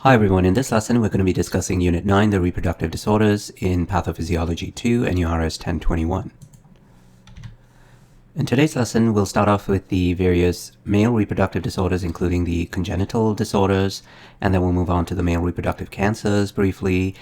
Hi everyone, in this lesson we're going to be discussing Unit 9, the Reproductive Disorders in Pathophysiology 2, NURS 1021. In today's lesson we'll start off with the various male reproductive disorders, including the congenital disorders, and then we'll move on to the male reproductive cancers briefly.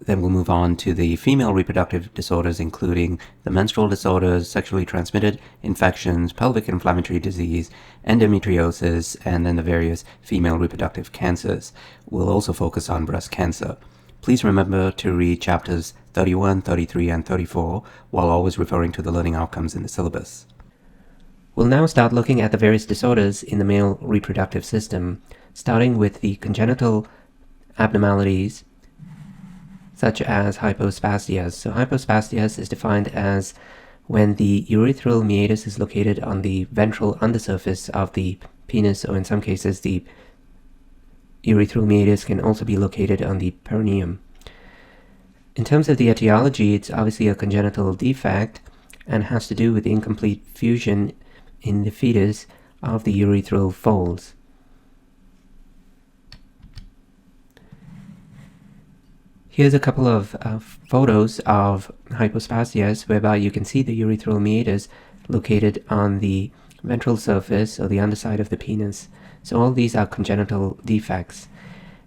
Then we'll move on to the female reproductive disorders, including the menstrual disorders, sexually transmitted infections, pelvic inflammatory disease, endometriosis, and then the various female reproductive cancers. We'll also focus on breast cancer. Please remember to read chapters 31, 33, and 34 while always referring to the learning outcomes in the syllabus. We'll now start looking at the various disorders in the male reproductive system, starting with the congenital abnormalities such as hypospadias. So hypospadias is defined as when the urethral meatus is located on the ventral undersurface of the penis, or in some cases the urethral meatus can also be located on the perineum. In terms of the etiology, it's obviously a congenital defect and has to do with the incomplete fusion in the fetus of the urethral folds. Here's a couple of photos of hypospadias whereby you can see the urethral meatus located on the ventral surface or the underside of the penis. So all these are congenital defects.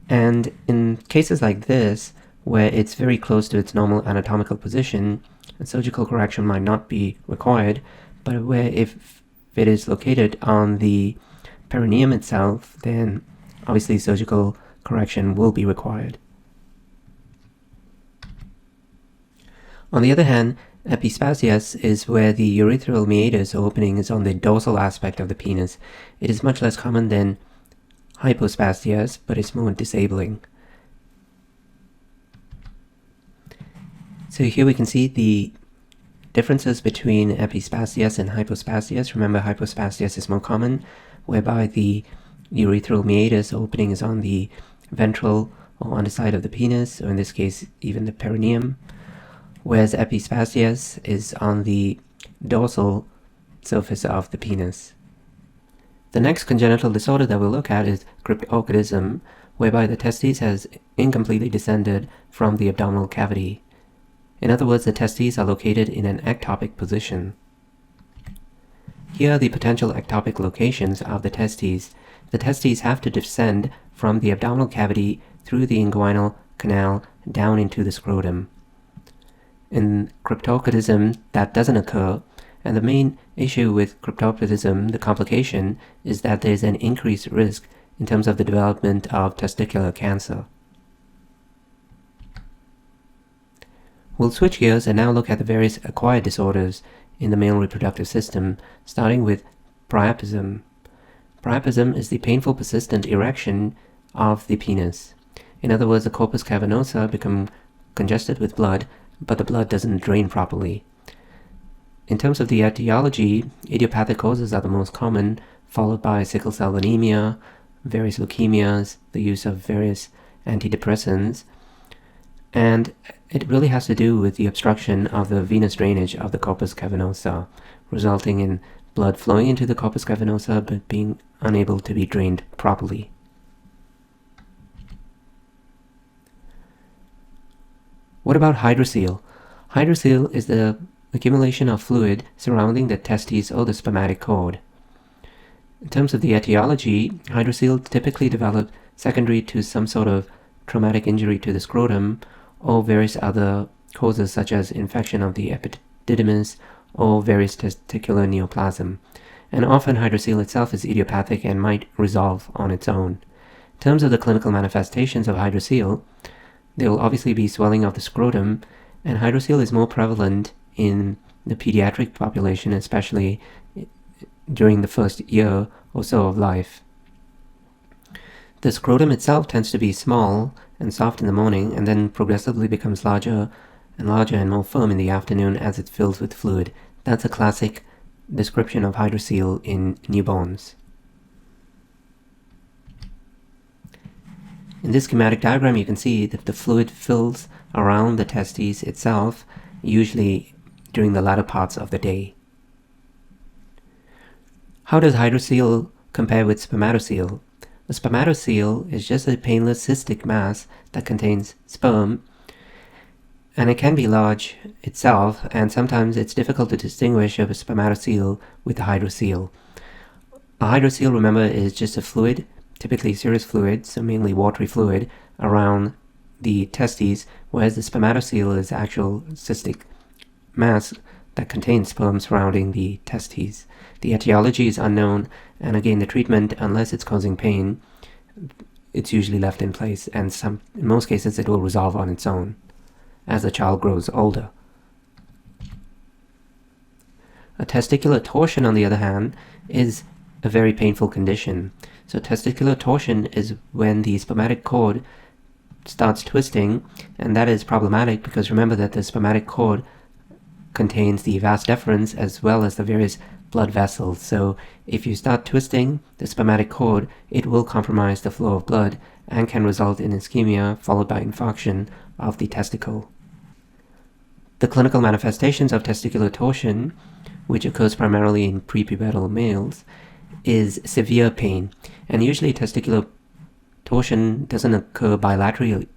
And in cases like this, where it's very close to its normal anatomical position, a surgical correction might not be required, but where if it is located on the perineum itself, then obviously surgical correction will be required. On the other hand, epispadias is where the urethral meatus opening is on the dorsal aspect of the penis. It is much less common than hypospadias, but it's more disabling. So here we can see the differences between epispadias and hypospadias. Remember, hypospadias is more common, whereby the urethral meatus opening is on the ventral or underside of the penis, or in this case even the perineum, whereas epispadias is on the dorsal surface of the penis. The next congenital disorder that we'll look at is cryptorchidism, whereby the testes has incompletely descended from the abdominal cavity. In other words, the testes are located in an ectopic position. Here are the potential ectopic locations of the testes. The testes have to descend from the abdominal cavity through the inguinal canal down into the scrotum. In cryptorchidism, that doesn't occur, and the main issue with cryptorchidism, the complication, is that there is an increased risk in terms of the development of testicular cancer. We'll switch gears and now look at the various acquired disorders in the male reproductive system, starting with priapism. Priapism is the painful persistent erection of the penis. In other words, the corpus cavernosa becomes congested with blood, but the blood doesn't drain properly. In terms of the etiology, idiopathic causes are the most common, followed by sickle cell anemia, various leukemias, the use of various antidepressants, and it really has to do with the obstruction of the venous drainage of the corpus cavernosa, resulting in blood flowing into the corpus cavernosa but being unable to be drained properly. What about hydrocele? Hydrocele is the accumulation of fluid surrounding the testes or the spermatic cord. In terms of the etiology, hydrocele typically develop secondary to some sort of traumatic injury to the scrotum or various other causes such as infection of the epididymis or various testicular neoplasm. And often hydrocele itself is idiopathic and might resolve on its own. In terms of the clinical manifestations of hydrocele, there will obviously be swelling of the scrotum, and hydrocele is more prevalent in the pediatric population, especially during the first year or so of life. The scrotum itself tends to be small and soft in the morning, and then progressively becomes larger and more firm in the afternoon as it fills with fluid. That's a classic description of hydrocele in newborns. In this schematic diagram, you can see that the fluid fills around the testes itself, usually during the latter parts of the day. How does hydrocele compare with spermatocele? A spermatocele is just a painless cystic mass that contains sperm, and it can be large itself, and sometimes it's difficult to distinguish a spermatocele with a hydrocele. A hydrocele, remember, is just a fluid, typically serous fluid, so mainly watery fluid, around the testes, whereas the spermatocele is actual cystic mass that contains sperm surrounding the testes. The etiology is unknown, and again, the treatment, unless it's causing pain, it's usually left in place, and in most cases it will resolve on its own as the child grows older. A testicular torsion, on the other hand, is a very painful condition. So testicular torsion is when the spermatic cord starts twisting, and that is problematic because remember that the spermatic cord contains the vas deferens as well as the various blood vessels. So if you start twisting the spermatic cord, it will compromise the flow of blood and can result in ischemia followed by infarction of the testicle. The clinical manifestations of testicular torsion, which occurs primarily in prepubertal males, is severe pain, and usually testicular torsion doesn't occur bilaterally.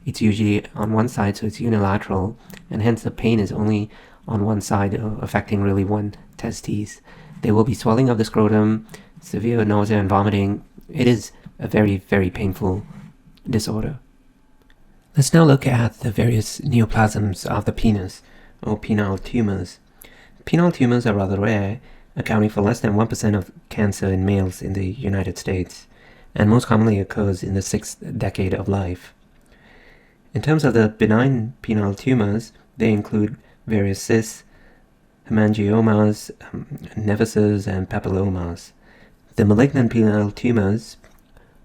It's usually on one side, so it's unilateral, and hence the pain is only on one side, affecting really one testes. There will be swelling of the scrotum, severe nausea and vomiting. It is a very, very painful disorder. Let's now look at the various neoplasms of the penis, or penile tumors. Penile tumors are rather rare, accounting for less than 1% of cancer in males in the United States, and most commonly occurs in the 6th decade of life. In terms of the benign penile tumors, they include various cysts, hemangiomas, nevises, and papillomas. The malignant penile tumors,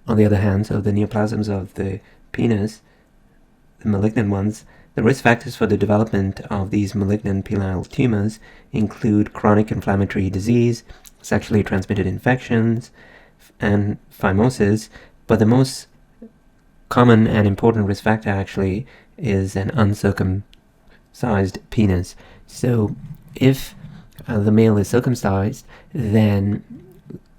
on the other hand, so the neoplasms of the penis, the malignant ones, the risk factors for the development of these malignant penile tumors include chronic inflammatory disease, sexually transmitted infections, and phimosis, but the most common and important risk factor actually is an uncircumcised penis. So if the male is circumcised, then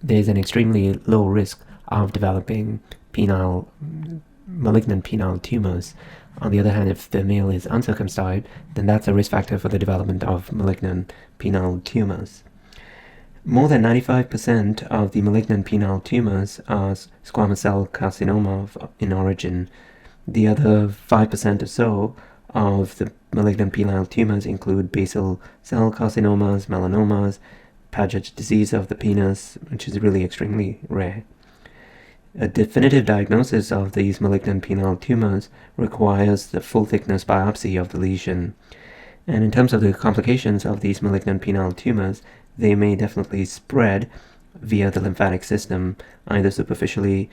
there's an extremely low risk of developing malignant penile tumors. On the other hand, if the male is uncircumcised, then that's a risk factor for the development of malignant penile tumors. More than 95% of the malignant penile tumors are squamous cell carcinoma in origin. The other 5% or so of the malignant penile tumors include basal cell carcinomas, melanomas, Paget's disease of the penis, which is really extremely rare. A definitive diagnosis of these malignant penile tumors requires the full-thickness biopsy of the lesion. And in terms of the complications of these malignant penile tumors, they may definitely spread via the lymphatic system, either superficially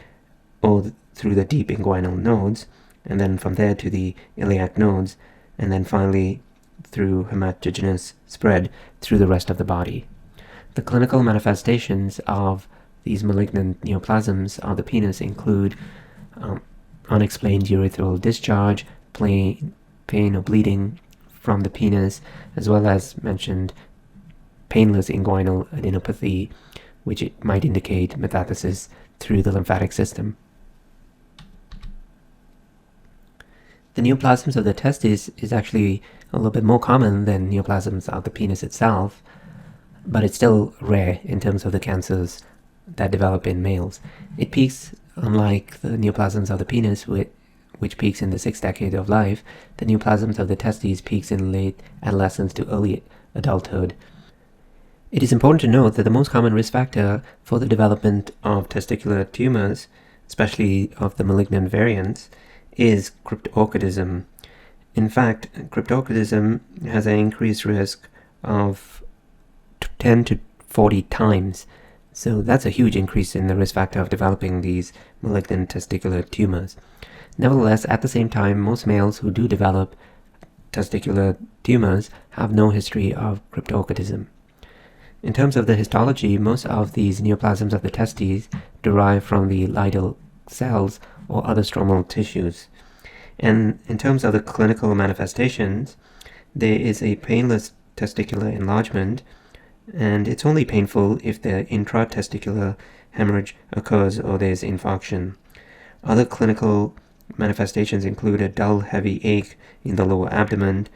or through the deep inguinal nodes, and then from there to the iliac nodes, and then finally through hematogenous spread through the rest of the body. The clinical manifestations of these malignant neoplasms of the penis include unexplained urethral discharge, pain or bleeding from the penis, as well as mentioned painless inguinal adenopathy, which it might indicate metastasis through the lymphatic system. The neoplasms of the testes is actually a little bit more common than neoplasms of the penis itself, but it's still rare in terms of the cancers that develop in males. It peaks, unlike the neoplasms of the penis, which peaks in the 6th decade of life. The neoplasms of the testes peaks in late adolescence to early adulthood. It is important to note that the most common risk factor for the development of testicular tumors, especially of the malignant variants, is cryptorchidism. In fact, cryptorchidism has an increased risk of 10 to 40 times. So that's a huge increase in the risk factor of developing these malignant testicular tumors. Nevertheless, at the same time, most males who do develop testicular tumors have no history of cryptorchidism. In terms of the histology, most of these neoplasms of the testes derive from the Liddle cells or other stromal tissues. And in terms of the clinical manifestations, there is a painless testicular enlargement, and it's only painful if the intratesticular hemorrhage occurs or there's infarction. Other clinical manifestations include a dull, heavy ache in the lower abdomen,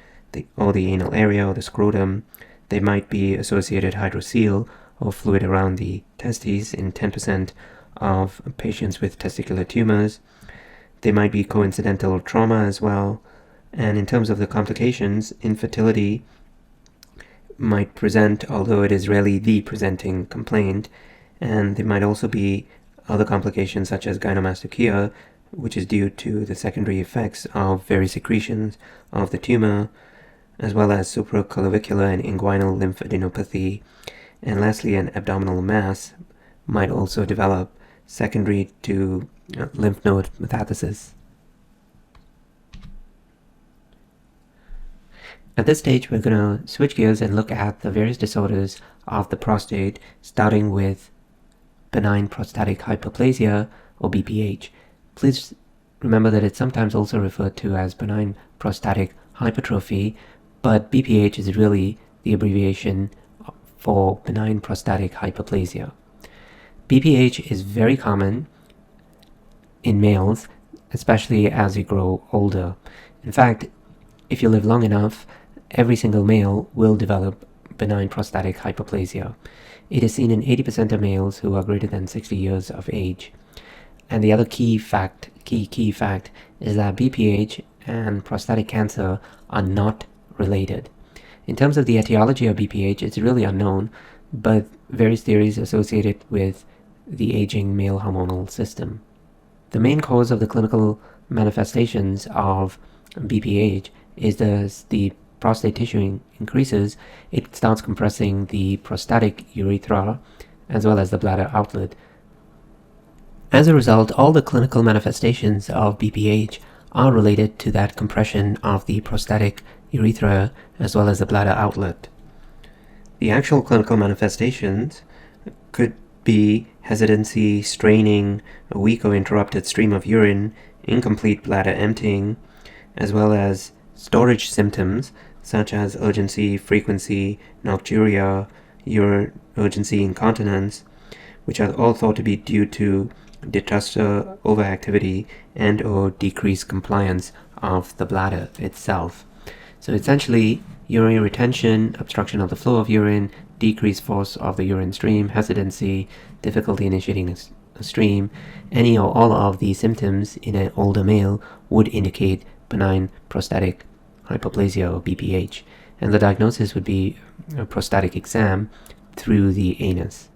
or the anal area or the scrotum. They might be associated hydrocele or fluid around the testes in 10% of patients with testicular tumors. They might be coincidental trauma as well. And in terms of the complications, infertility might present, although it is rarely the presenting complaint. And there might also be other complications such as gynecomastia, which is due to the secondary effects of various secretions of the tumor, as well as supraclavicular and inguinal lymphadenopathy. And lastly, an abdominal mass might also develop secondary to lymph node metastasis. At this stage, we're going to switch gears and look at the various disorders of the prostate, starting with benign prostatic hyperplasia, or BPH. Please remember that it's sometimes also referred to as benign prostatic hypertrophy, but BPH is really the abbreviation for benign prostatic hyperplasia. BPH is very common in males, especially as you grow older. In fact, if you live long enough, every single male will develop benign prostatic hyperplasia. It is seen in 80% of males who are greater than 60 years of age. And the other key fact is that BPH and prostatic cancer are not related. In terms of the etiology of BPH, it's really unknown, but various theories associated with the aging male hormonal system. The main cause of the clinical manifestations of BPH is as the prostate tissue increases, it starts compressing the prostatic urethra as well as the bladder outlet. As a result, all the clinical manifestations of BPH are related to that compression of the prostatic urethra as well as the bladder outlet. The actual clinical manifestations could be hesitancy, straining, a weak or interrupted stream of urine, incomplete bladder emptying, as well as storage symptoms such as urgency, frequency, nocturia, urgency, incontinence, which are all thought to be due to detrustor overactivity and or decreased compliance of the bladder itself. So essentially, urinary retention, obstruction of the flow of urine, decreased force of the urine stream, hesitancy, difficulty initiating a stream, any or all of these symptoms in an older male would indicate benign prostatic hyperplasia or BPH, and the diagnosis would be a prostatic exam through the anus.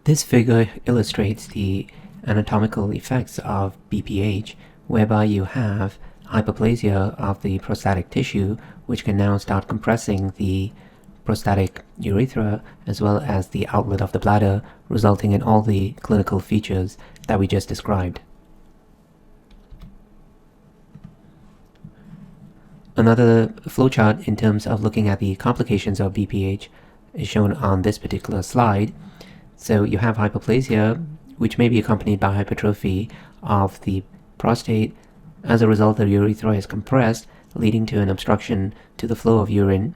This figure illustrates the anatomical effects of BPH, whereby you have hyperplasia of the prostatic tissue, which can now start compressing the prostatic urethra as well as the outlet of the bladder, resulting in all the clinical features that we just described. Another flowchart in terms of looking at the complications of BPH is shown on this particular slide. So you have hyperplasia, which may be accompanied by hypertrophy of the prostate. As a result, the urethra is compressed, leading to an obstruction to the flow of urine.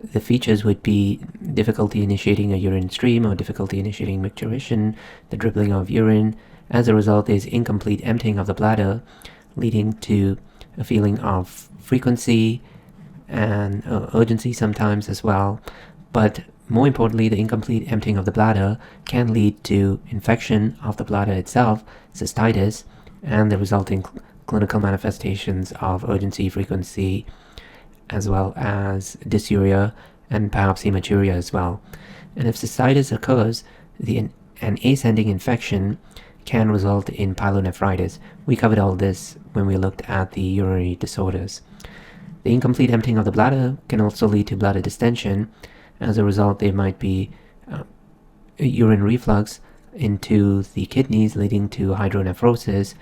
The features would be difficulty initiating a urine stream or difficulty initiating micturition, the dribbling of urine. As a result, there's incomplete emptying of the bladder, leading to a feeling of frequency and urgency sometimes as well. But more importantly, the incomplete emptying of the bladder can lead to infection of the bladder itself, cystitis, and the resulting clinical manifestations of urgency, frequency, as well as dysuria and perhaps hematuria as well. And if cystitis occurs, an ascending infection can result in pyelonephritis. We covered all this when we looked at the urinary disorders. The incomplete emptying of the bladder can also lead to bladder distension. As a result, there might be urine reflux into the kidneys, leading to hydronephrosis.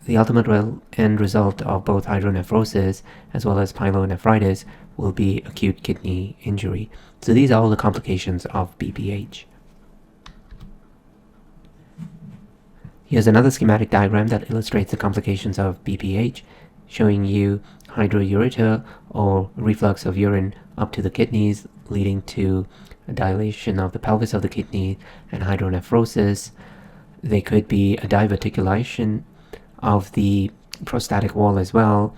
The ultimate end result of both hydronephrosis as well as pyelonephritis will be acute kidney injury. So these are all the complications of BPH. Here's another schematic diagram that illustrates the complications of BPH, showing you hydroureter or reflux of urine up to the kidneys, leading to a dilation of the pelvis of the kidney and hydronephrosis. They could be a diverticulation of the prostatic wall as well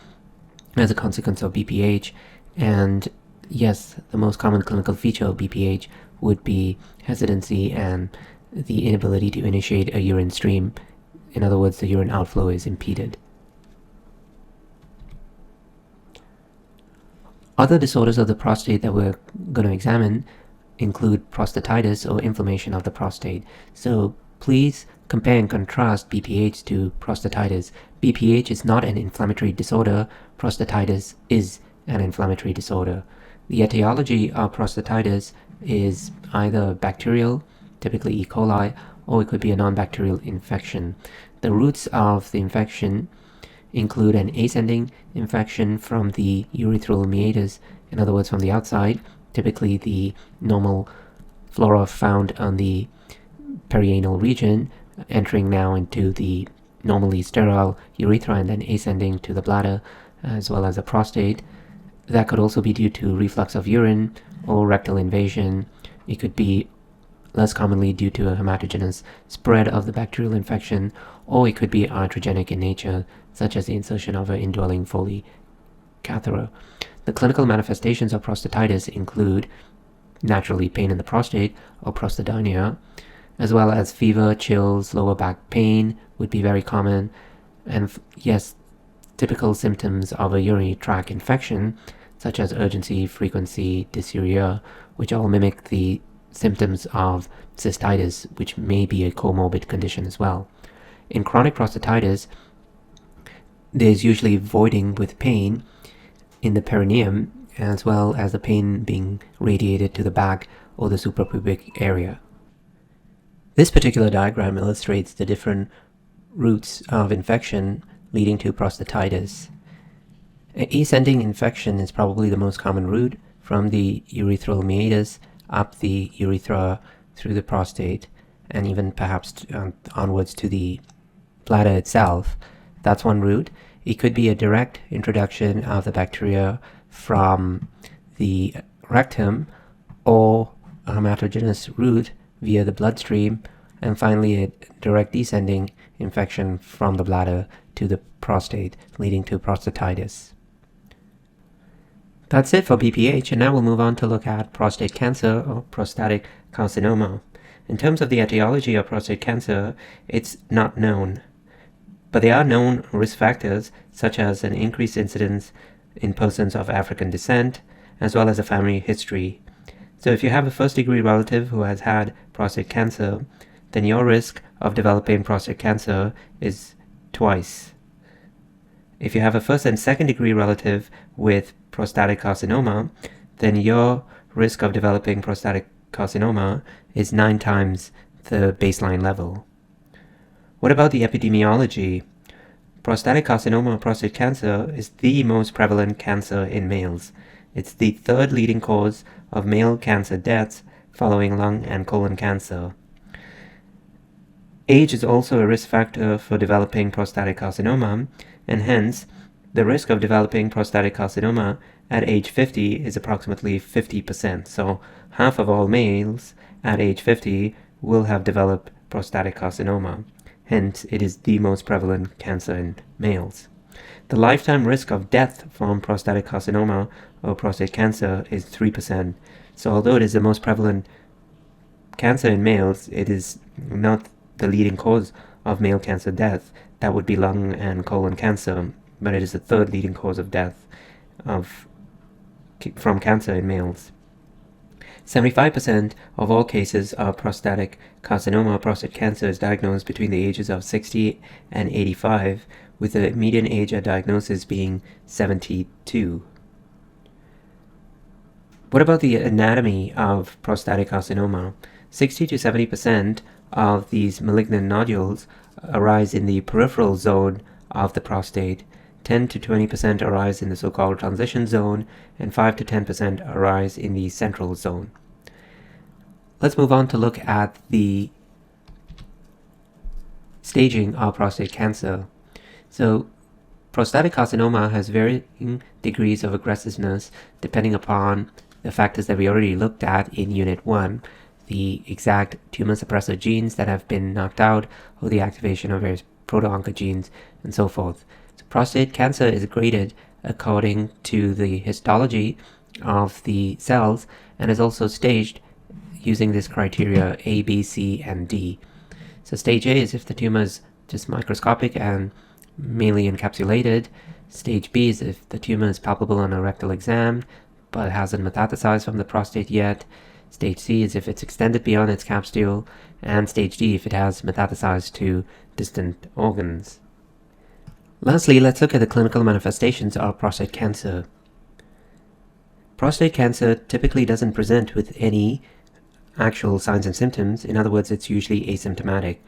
as a consequence of BPH. And yes, the most common clinical feature of BPH would be hesitancy and the inability to initiate a urine stream. In other words, the urine outflow is impeded. Other disorders of the prostate that we're going to examine include prostatitis or inflammation of the prostate. So please compare and contrast BPH to prostatitis. BPH is not an inflammatory disorder. Prostatitis is an inflammatory disorder. The etiology of prostatitis is either bacterial, typically E. coli, or it could be a non-bacterial infection. The roots of the infection include an ascending infection from the urethral meatus, in other words from the outside, typically the normal flora found on the perianal region, entering now into the normally sterile urethra and then ascending to the bladder as well as the prostate. That could also be due to reflux of urine or rectal invasion. It could be less commonly due to a hematogenous spread of the bacterial infection, or it could be iatrogenic in nature, such as the insertion of an indwelling Foley catheter. The clinical manifestations of prostatitis include naturally pain in the prostate or prostadinia, as well as fever, chills, lower back pain would be very common, and yes, typical symptoms of a urinary tract infection, such as urgency, frequency, dysuria, which all mimic the symptoms of cystitis, which may be a comorbid condition as well. In chronic prostatitis, there's usually voiding with pain in the perineum, as well as the pain being radiated to the back or the suprapubic area. This particular diagram illustrates the different routes of infection leading to prostatitis. An ascending infection is probably the most common route from the urethral meatus up the urethra through the prostate and even perhaps onwards to the bladder itself. That's one route. It could be a direct introduction of the bacteria from the rectum or a hematogenous route via the bloodstream, and finally a direct descending infection from the bladder to the prostate, leading to prostatitis. That's it for BPH, and now we'll move on to look at prostate cancer or prostatic carcinoma. In terms of the etiology of prostate cancer, it's not known, but there are known risk factors such as an increased incidence in persons of African descent, as well as a family history. So if you have a first-degree relative who has had prostate cancer, then your risk of developing prostate cancer is twice. If you have a first and second-degree relative with prostatic carcinoma, then your risk of developing prostatic carcinoma is 9 times the baseline level. What about the epidemiology? Prostatic carcinoma or prostate cancer is the most prevalent cancer in males. It's the third leading cause of male cancer deaths following lung and colon cancer. Age is also a risk factor for developing prostatic carcinoma, and hence, the risk of developing prostatic carcinoma at age 50 is approximately 50%. So half of all males at age 50 will have developed prostatic carcinoma. Hence, it is the most prevalent cancer in males. The lifetime risk of death from prostatic carcinoma or prostate cancer is 3%. So although it is the most prevalent cancer in males, it is not the leading cause of male cancer death. That would be lung and colon cancer, but it is the third leading cause of death from cancer in males. 75% of all cases of prostatic carcinoma or prostate cancer is diagnosed between the ages of 60 and 85, with the median age at diagnosis being 72. What about the anatomy of prostatic carcinoma? 60 to 70% of these malignant nodules arise in the peripheral zone of the prostate, 10 to 20% arise in the so-called transition zone, and 5 to 10% arise in the central zone. Let's move on to look at the staging of prostate cancer. So, prostatic carcinoma has varying degrees of aggressiveness depending upon the factors that we already looked at in Unit 1, the exact tumor suppressor genes that have been knocked out, or the activation of various proto-oncogenes, and so forth. So prostate cancer is graded according to the histology of the cells and is also staged using this criteria A, B, C, and D. So stage A is if the tumor is just microscopic and mainly encapsulated. Stage B is if the tumor is palpable on a rectal exam but hasn't metastasized from the prostate yet. Stage C is if it's extended beyond its capsule, and stage D if it has metastasized to distant organs. Lastly, let's look at the clinical manifestations of prostate cancer. Prostate cancer typically doesn't present with any actual signs and symptoms. In other words, it's usually asymptomatic.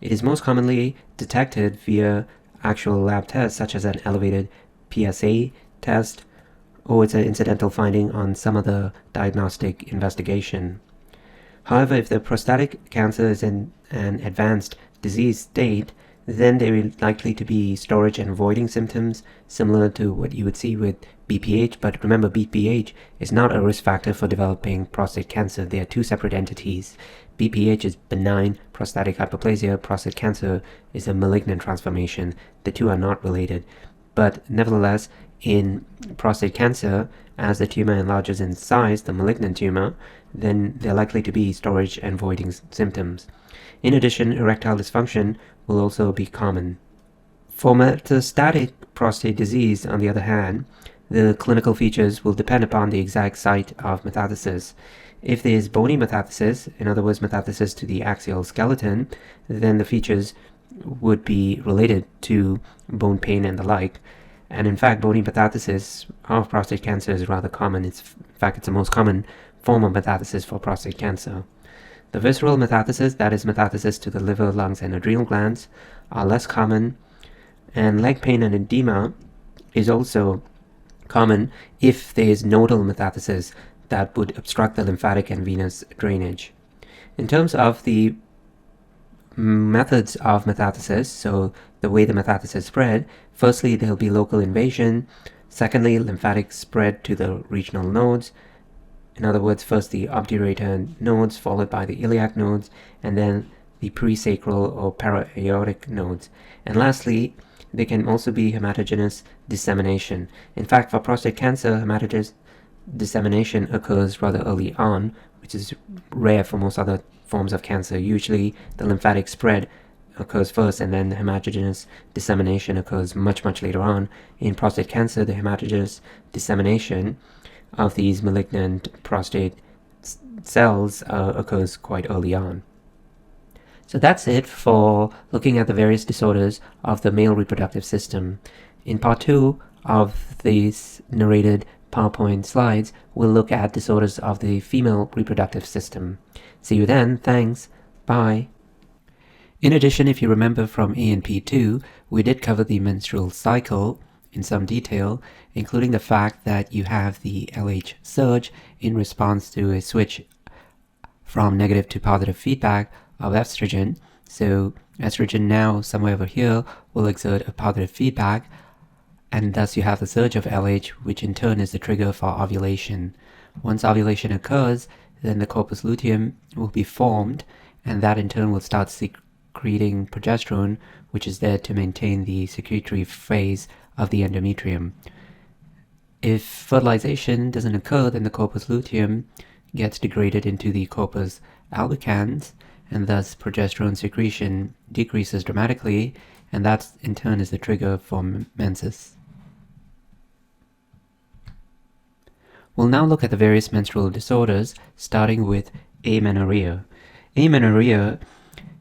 It is most commonly detected via actual lab tests such as an elevated PSA test, or it's an incidental finding on some other diagnostic investigation. However, if the prostatic cancer is in an advanced disease state, then there is likely to be storage and voiding symptoms similar to what you would see with BPH, but remember, BPH is not a risk factor for developing prostate cancer. They are two separate entities. BPH is benign prostatic hyperplasia. Prostate cancer is a malignant transformation. The two are not related. But nevertheless, in prostate cancer, as the tumor enlarges in size, the malignant tumor, then there are likely to be storage and voiding symptoms. In addition, erectile dysfunction will also be common. For metastatic prostate disease, on the other hand, the clinical features will depend upon the exact site of metastasis. If there is bony metastasis, in other words, metastasis to the axial skeleton, then the features would be related to bone pain and the like. And in fact, bony metastasis of prostate cancer is rather common. In fact, it's the most common form of metastasis for prostate cancer. The visceral metastasis, that is metastasis to the liver, lungs, and adrenal glands, are less common, and leg pain and edema is also common if there is nodal metastasis that would obstruct the lymphatic and venous drainage. In terms of the methods of metastasis, so the way the metastasis spread, firstly, there will be local invasion. Secondly, lymphatic spread to the regional nodes. In other words, first the obturator nodes, followed by the iliac nodes, and then the presacral or para-aortic nodes. And lastly, there can also be hematogenous dissemination. In fact, for prostate cancer, hematogenous dissemination occurs rather early on, which is rare for most other forms of cancer. Usually, the lymphatic spread occurs first, and then the hematogenous dissemination occurs much later on. In prostate cancer, the hematogenous dissemination of these malignant prostate cells occurs quite early on. So that's it for looking at the various disorders of the male reproductive system. In part 2 of these narrated PowerPoint slides, we'll look at disorders of the female reproductive system. See you then. Thanks. Bye. In addition, if you remember from ANP2, we did cover the menstrual cycle in some detail, including the fact that you have the LH surge in response to a switch from negative to positive feedback of estrogen. So estrogen now somewhere over here will exert a positive feedback, and thus you have the surge of LH, which in turn is the trigger for ovulation. Once ovulation occurs, then the corpus luteum will be formed, and that in turn will start secreting progesterone, which is there to maintain the secretory phase of the endometrium. If fertilization doesn't occur, then the corpus luteum gets degraded into the corpus albicans, and thus progesterone secretion decreases dramatically, and that in turn is the trigger for menses. We'll now look at the various menstrual disorders, starting with amenorrhea. Amenorrhea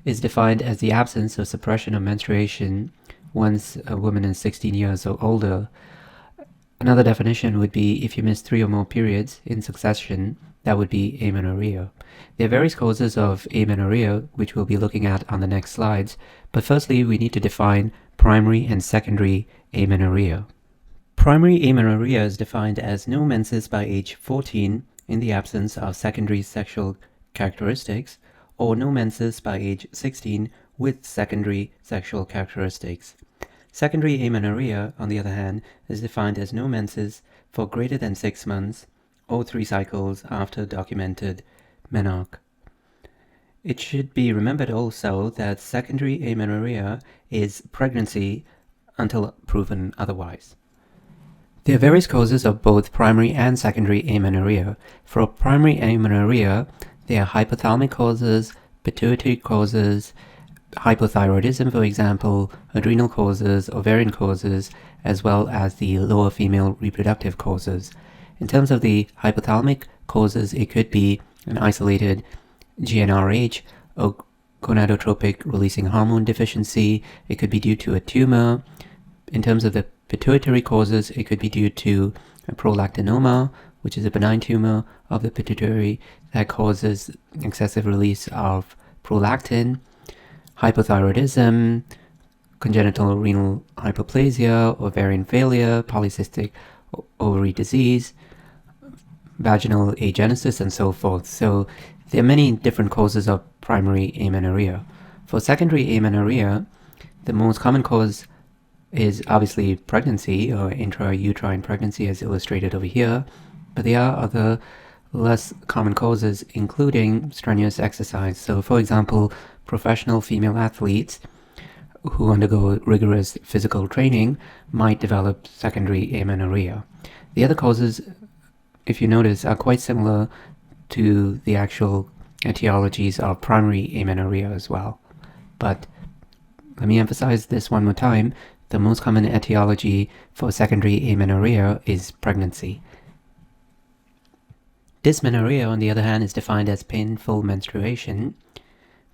is defined as the absence or suppression of menstruation once a woman is 16 years or older. Another definition would be if you miss 3 or more periods in succession, that would be amenorrhea. There are various causes of amenorrhea, which we'll be looking at on the next slides, but firstly we need to define primary and secondary amenorrhea. Primary amenorrhea is defined as no menses by age 14 in the absence of secondary sexual characteristics, or no menses by age 16 with secondary sexual characteristics. Secondary amenorrhea, on the other hand, is defined as no menses for greater than 6 months, or 3 cycles after documented menarche. It should be remembered also that secondary amenorrhea is pregnancy until proven otherwise. There are various causes of both primary and secondary amenorrhea. For primary amenorrhea, there are hypothalamic causes, pituitary causes, hypothyroidism, for example, adrenal causes, ovarian causes, as well as the lower female reproductive causes. In terms of the hypothalamic causes, it could be an isolated GnRH, or gonadotropic releasing hormone deficiency. It could be due to a tumor. In terms of the pituitary causes, it could be due to a prolactinoma, which is a benign tumor of the pituitary that causes excessive release of prolactin. Hypothyroidism, congenital renal hyperplasia, ovarian failure, polycystic ovary disease, vaginal agenesis, and so forth. So there are many different causes of primary amenorrhea. For secondary amenorrhea, the most common cause is obviously pregnancy or intrauterine pregnancy, as illustrated over here, but there are other less common causes, including strenuous exercise. So, for example, professional female athletes who undergo rigorous physical training might develop secondary amenorrhea. The other causes, if you notice, are quite similar to the actual etiologies of primary amenorrhea as well. But let me emphasize this one more time. The most common etiology for secondary amenorrhea is pregnancy. Dysmenorrhea, on the other hand, is defined as painful menstruation.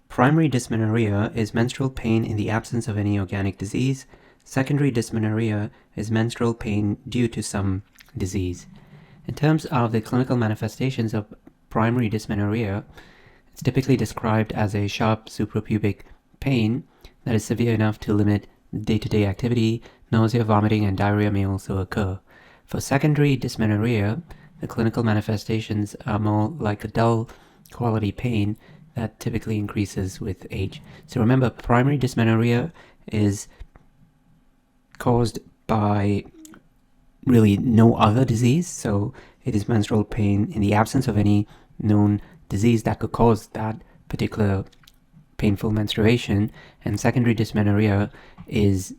Primary dysmenorrhea is menstrual pain in the absence of any organic disease. Secondary dysmenorrhea is menstrual pain due to some disease. In terms of the clinical manifestations of primary dysmenorrhea, it's typically described as a sharp suprapubic pain that is severe enough to limit day-to-day activity. Nausea, vomiting, and diarrhea may also occur. For secondary dysmenorrhea, the clinical manifestations are more like a dull quality pain that typically increases with age. So remember, primary dysmenorrhea is caused by really no other disease, so it is menstrual pain in the absence of any known disease that could cause that particular painful menstruation, and secondary dysmenorrhea is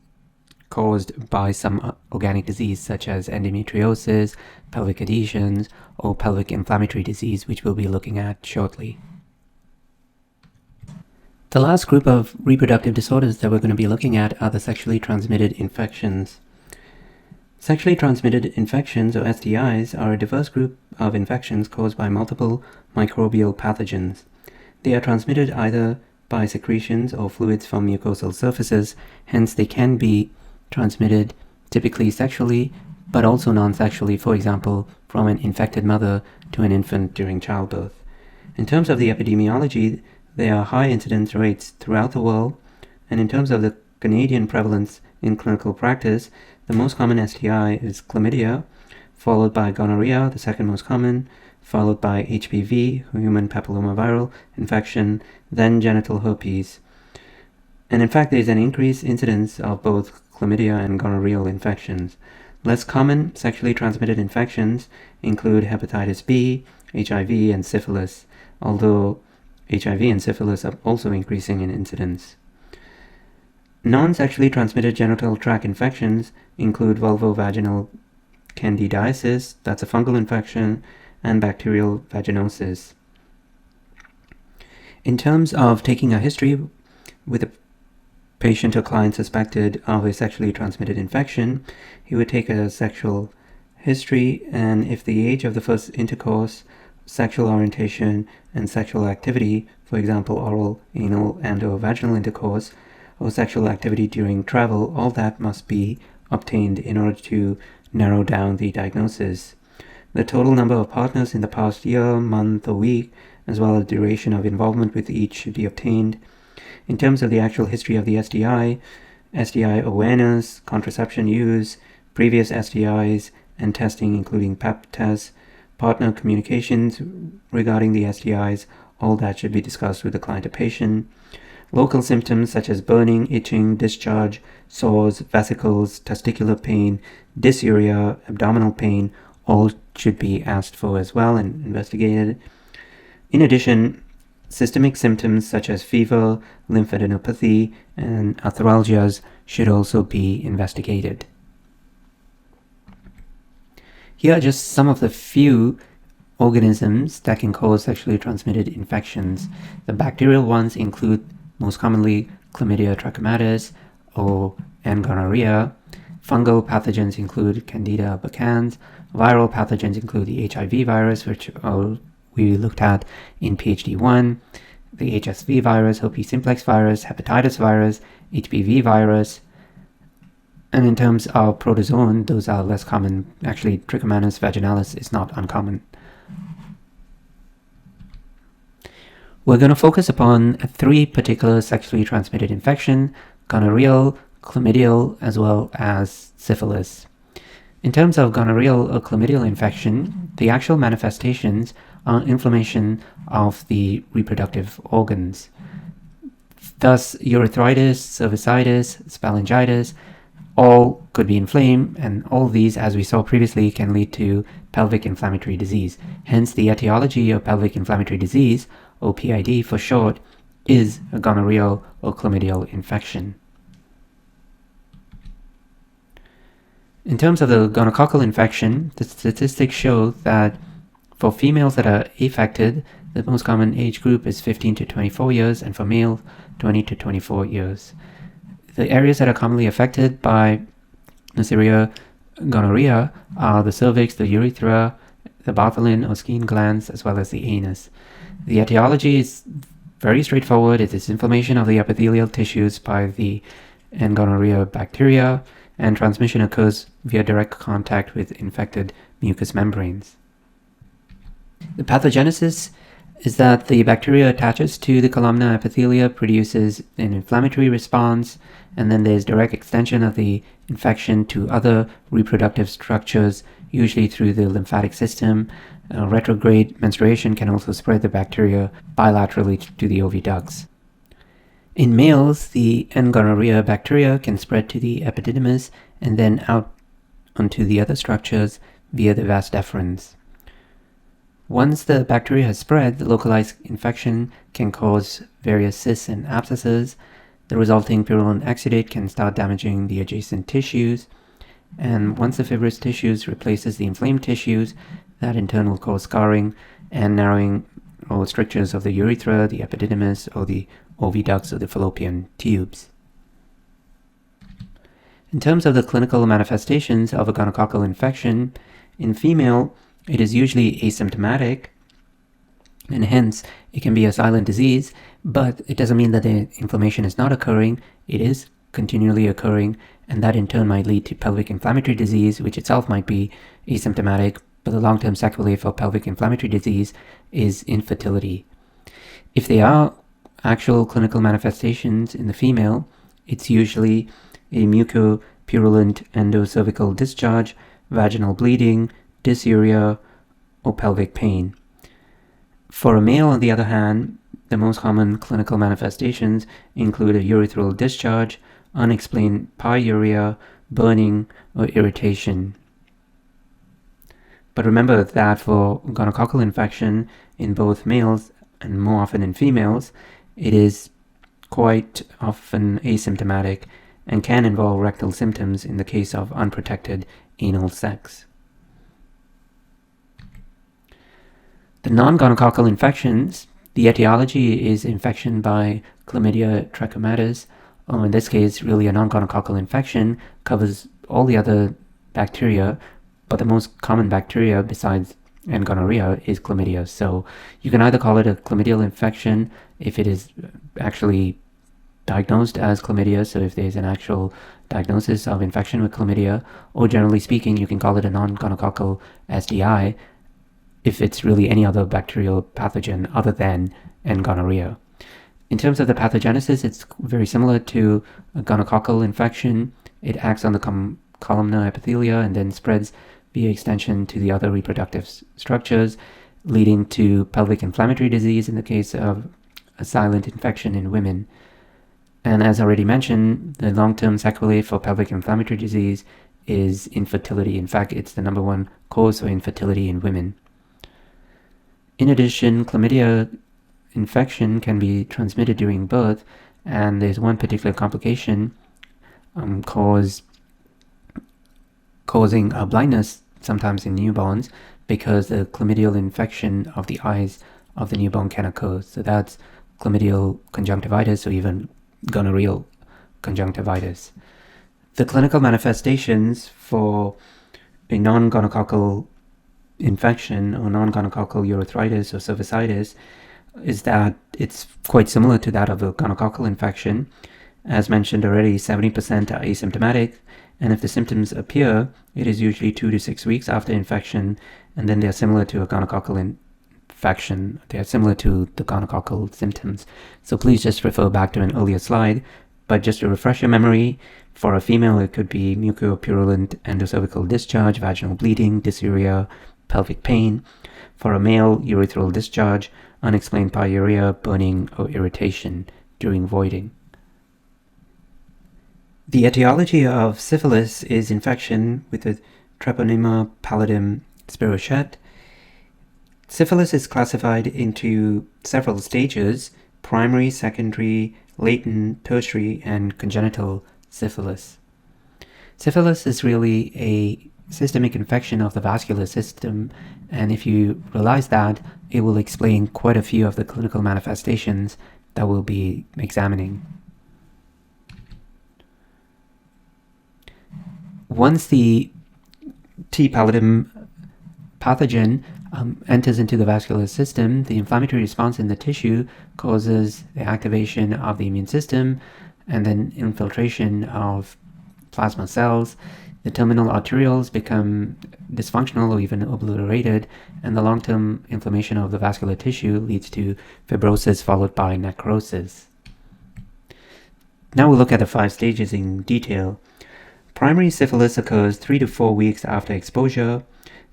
caused by some organic disease such as endometriosis, pelvic adhesions, or pelvic inflammatory disease, which we'll be looking at shortly. The last group of reproductive disorders that we're going to be looking at are the sexually transmitted infections. Sexually transmitted infections, or STIs, are a diverse group of infections caused by multiple microbial pathogens. They are transmitted either by secretions or fluids from mucosal surfaces, hence they can be transmitted typically sexually, but also non-sexually, for example, from an infected mother to an infant during childbirth. In terms of the epidemiology, there are high incidence rates throughout the world, and in terms of the Canadian prevalence in clinical practice, the most common STI is chlamydia, followed by gonorrhea, the second most common, followed by HPV, human papillomaviral infection, then genital herpes. And in fact, there is an increased incidence of both chlamydia and gonorrheal infections. Less common sexually transmitted infections include hepatitis B, HIV, and syphilis, although HIV and syphilis are also increasing in incidence. Non-sexually transmitted genital tract infections include vulvovaginal candidiasis, that's a fungal infection, and bacterial vaginosis. In terms of taking a history with a patient or client suspected of a sexually transmitted infection, he would take a sexual history, and if the age of the first intercourse, sexual orientation, and sexual activity, for example, oral, anal, and/or vaginal intercourse, or sexual activity during travel, all that must be obtained in order to narrow down the diagnosis. The total number of partners in the past year, month, or week, as well as duration of involvement with each should be obtained. In terms of the actual history of the STI, STI awareness, contraception use, previous STIs, and testing including PEP tests, partner communications regarding the STIs, all that should be discussed with the client or patient. Local symptoms such as burning, itching, discharge, sores, vesicles, testicular pain, dysuria, abdominal pain, all should be asked for as well and investigated. In addition, systemic symptoms such as fever, lymphadenopathy, and arthralgias should also be investigated. Here are just some of the few organisms that can cause sexually transmitted infections. The bacterial ones include most commonly Chlamydia trachomatis and gonorrhea. Fungal pathogens include Candida albicans. Viral pathogens include the HIV virus, which we looked at in PhD 1, the HSV virus, herpes simplex virus, hepatitis virus, HPV virus. And in terms of protozoan, those are less common. Actually, Trichomonas vaginalis is not uncommon. We're going to focus upon 3 particular sexually transmitted infections: gonorrheal, chlamydial, as well as syphilis. In terms of gonorrheal or chlamydial infection, the actual manifestations are inflammation of the reproductive organs. Thus, urethritis, cervicitis, sphalangitis, all could be inflamed, and all these, as we saw previously, can lead to pelvic inflammatory disease. Hence, the etiology of pelvic inflammatory disease, or PID for short, is a gonorrheal or chlamydial infection. In terms of the gonococcal infection, the statistics show that for females that are affected, the most common age group is 15 to 24 years, and for males, 20 to 24 years. The areas that are commonly affected by Neisseria gonorrhea are the cervix, the urethra, the Bartholin or skin glands, as well as the anus. The etiology is very straightforward. It is inflammation of the epithelial tissues by the gonorrhea bacteria, and transmission occurs via direct contact with infected mucous membranes. The pathogenesis is that the bacteria attaches to the columnar epithelia, produces an inflammatory response, and then there's direct extension of the infection to other reproductive structures, usually through the lymphatic system. Retrograde menstruation can also spread the bacteria bilaterally to the oviducts. In males, the gonorrhea bacteria can spread to the epididymis and then out onto the other structures via the vas deferens. Once the bacteria has spread, the localized infection can cause various cysts and abscesses. The resulting purulent exudate can start damaging the adjacent tissues, and once the fibrous tissues replaces the inflamed tissues, that in turn will cause scarring and narrowing or strictures of the urethra, the epididymis, or the oviducts or the fallopian tubes. In terms of the clinical manifestations of a gonococcal infection, in female, it is usually asymptomatic, and hence it can be a silent disease, but it doesn't mean that the inflammation is not occurring. It is continually occurring, and that in turn might lead to pelvic inflammatory disease, which itself might be asymptomatic, but the long-term sequelae for pelvic inflammatory disease is infertility. If there are actual clinical manifestations in the female, it's usually a mucopurulent endocervical discharge, vaginal bleeding, dysuria, or pelvic pain. For a male, on the other hand, the most common clinical manifestations include a urethral discharge, unexplained pyuria, burning, or irritation. But remember that for gonococcal infection in both males and more often in females, it is quite often asymptomatic and can involve rectal symptoms in the case of unprotected anal sex. The non-gonococcal infections, the etiology is infection by Chlamydia trachomatis, or in this case, really a non-gonococcal infection, covers all the other bacteria, but the most common bacteria besides gonorrhea is chlamydia. So you can either call it a chlamydial infection if it is actually diagnosed as chlamydia, so if there's an actual diagnosis of infection with chlamydia, or generally speaking, you can call it a non-gonococcal STI if it's really any other bacterial pathogen other than gonorrhea. In terms of the pathogenesis, it's very similar to a gonococcal infection. It acts on the columnar epithelia and then spreads via extension to the other reproductive structures, leading to pelvic inflammatory disease in the case of a silent infection in women. And as already mentioned, the long-term sequelae for pelvic inflammatory disease is infertility. In fact, it's the #1 cause of infertility in women. In addition, chlamydia infection can be transmitted during birth, and there's one particular complication causing blindness sometimes in newborns, because the chlamydial infection of the eyes of the newborn can occur. So that's chlamydial conjunctivitis, or even gonorrheal conjunctivitis. The clinical manifestations for a non-gonococcal infection or non-gonococcal urethritis or cervicitis is that it's quite similar to that of a gonococcal infection. As mentioned already, 70% are asymptomatic, and if the symptoms appear, it is usually 2 to 6 weeks after infection, and then they're similar to a gonococcal infection. They are similar to the gonococcal symptoms. So please just refer back to an earlier slide. But just to refresh your memory, for a female, it could be mucopurulent endocervical discharge, vaginal bleeding, dysuria, pelvic pain. For a male, urethral discharge, unexplained pyuria, burning, or irritation during voiding. The etiology of syphilis is infection with the Treponema pallidum spirochete. Syphilis is classified into several stages: primary, secondary, latent, tertiary, and congenital syphilis. Syphilis is really a systemic infection of the vascular system, and if you realize that, it will explain quite a few of the clinical manifestations that we'll be examining. Once the T. pallidum pathogen enters into the vascular system, the inflammatory response in the tissue causes the activation of the immune system and then infiltration of plasma cells. The terminal arterioles become dysfunctional or even obliterated, and the long-term inflammation of the vascular tissue leads to fibrosis followed by necrosis. Now we'll look at the 5 stages in detail. Primary syphilis occurs 3 to 4 weeks after exposure.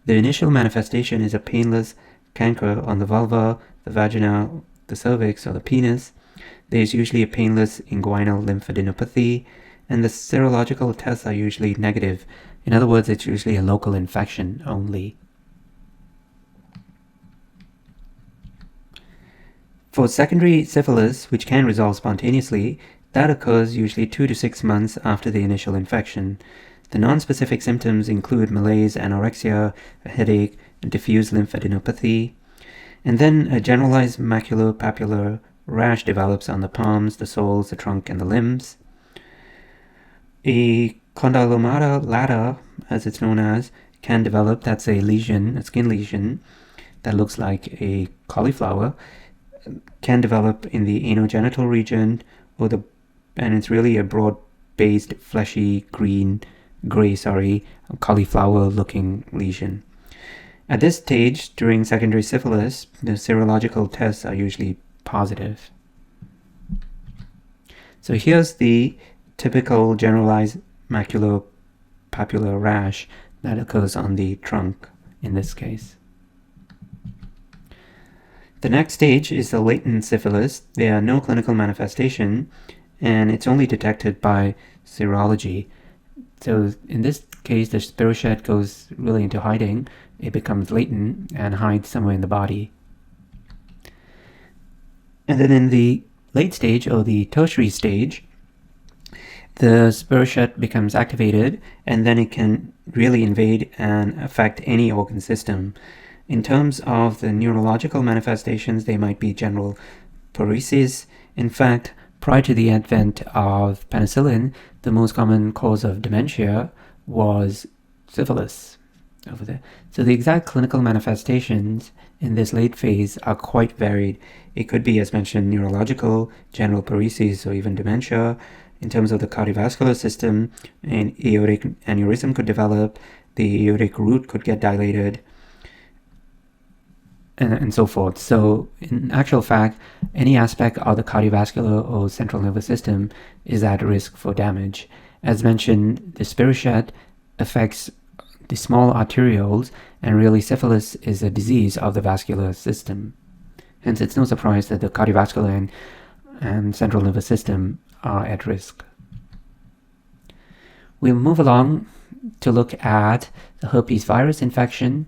The initial manifestation is a painless canker on the vulva, the vagina, the cervix, or the penis. There is usually a painless inguinal lymphadenopathy, and the serological tests are usually negative. In other words, it's usually a local infection only. For secondary syphilis, which can resolve spontaneously, that occurs usually 2 to 6 months after the initial infection. The non-specific symptoms include malaise, anorexia, a headache, and diffuse lymphadenopathy. And then a generalized maculopapular rash develops on the palms, the soles, the trunk, and the limbs. A condylomata lata, as it's known as, can develop. That's a lesion, a skin lesion, that looks like a cauliflower, can develop in the anogenital region, and it's really a broad-based, fleshy, gray, cauliflower-looking lesion. At this stage, during secondary syphilis, the serological tests are usually positive. So here's the typical generalized maculopapular rash that occurs on the trunk in this case. The next stage is the latent syphilis. There are no clinical manifestation, and it's only detected by serology. So in this case, the spirochete goes really into hiding. It becomes latent and hides somewhere in the body. And then in the late stage, or the tertiary stage, the spirochete becomes activated, and then it can really invade and affect any organ system. In terms of the neurological manifestations, they might be general paresis. In fact, prior to the advent of penicillin, the most common cause of dementia was syphilis over there. So the exact clinical manifestations in this late phase are quite varied. It could be, as mentioned, neurological, general paresis, or even dementia. In terms of the cardiovascular system, an aortic aneurysm could develop, the aortic root could get dilated, and so forth. So in actual fact, any aspect of the cardiovascular or central nervous system is at risk for damage. As mentioned, the spirochete affects the small arterioles, and really syphilis is a disease of the vascular system. Hence, it's no surprise that the cardiovascular and central nervous system are at risk. We'll move along to look at the herpes virus infection.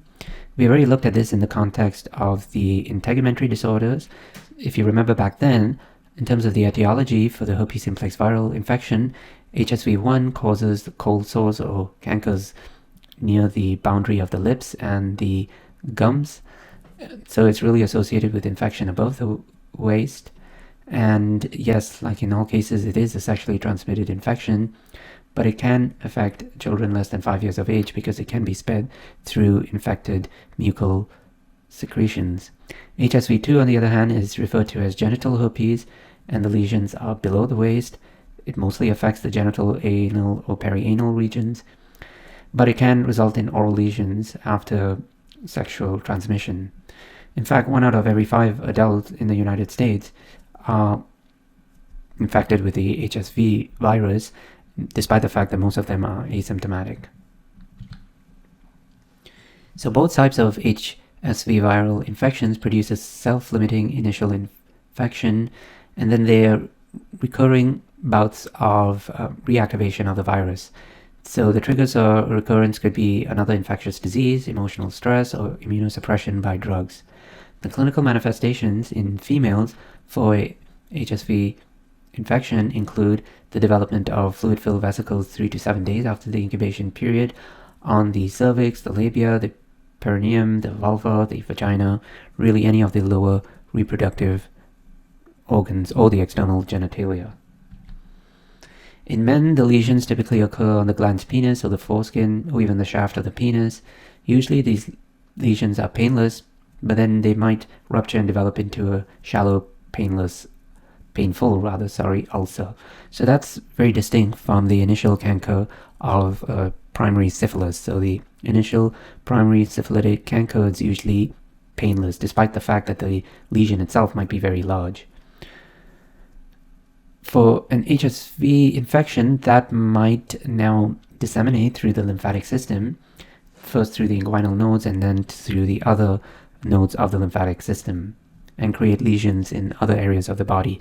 We already looked at this in the context of the integumentary disorders. If you remember back then, in terms of the etiology for the herpes simplex viral infection, HSV1 causes cold sores or cankers near the boundary of the lips and the gums. So it's really associated with infection above the waist. And yes, like in all cases, it is a sexually transmitted infection, but it can affect children less than 5 years of age because it can be spread through infected mucal secretions. HSV2, on the other hand, is referred to as genital herpes, and the lesions are below the waist. It mostly affects the genital, anal, or perianal regions, but it can result in oral lesions after sexual transmission. In fact, 1 out of every 5 adults in the United States are infected with the HSV virus, despite the fact that most of them are asymptomatic. So both types of HSV viral infections produce a self-limiting initial infection, and then there are recurring bouts of reactivation of the virus. So the triggers of recurrence could be another infectious disease, emotional stress, or immunosuppression by drugs. The clinical manifestations in females for HSV infection include the development of fluid-filled vesicles 3 to 7 days after the incubation period on the cervix, the labia, the perineum, the vulva, the vagina, really any of the lower reproductive organs or the external genitalia. In men, the lesions typically occur on the glans penis or the foreskin or even the shaft of the penis. Usually these lesions are painless, but then they might rupture and develop into a shallow, painful ulcer. So that's very distinct from the initial canker of primary syphilis. So the initial primary syphilitic canker is usually painless, despite the fact that the lesion itself might be very large. For an HSV infection, that might now disseminate through the lymphatic system, first through the inguinal nodes and then through the other nodes of the lymphatic system, and create lesions in other areas of the body.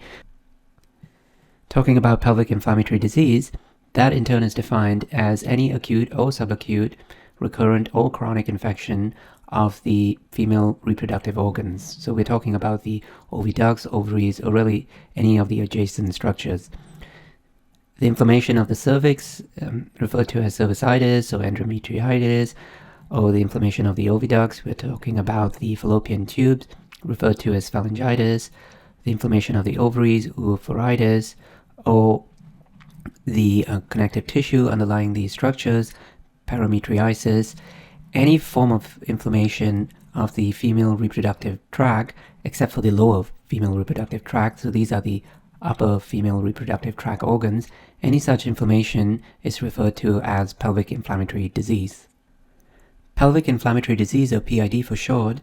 Talking about pelvic inflammatory disease, that in turn is defined as any acute or subacute, recurrent or chronic infection of the female reproductive organs. So we're talking about the oviducts, ovaries, or really any of the adjacent structures. The inflammation of the cervix, referred to as cervicitis or endometriitis, or the inflammation of the oviducts, we're talking about the fallopian tubes, referred to as phalangitis, the inflammation of the ovaries, oophoritis, or the connective tissue underlying these structures, parametriasis, any form of inflammation of the female reproductive tract, except for the lower female reproductive tract, so these are the upper female reproductive tract organs, any such inflammation is referred to as pelvic inflammatory disease. Pelvic inflammatory disease, or PID for short,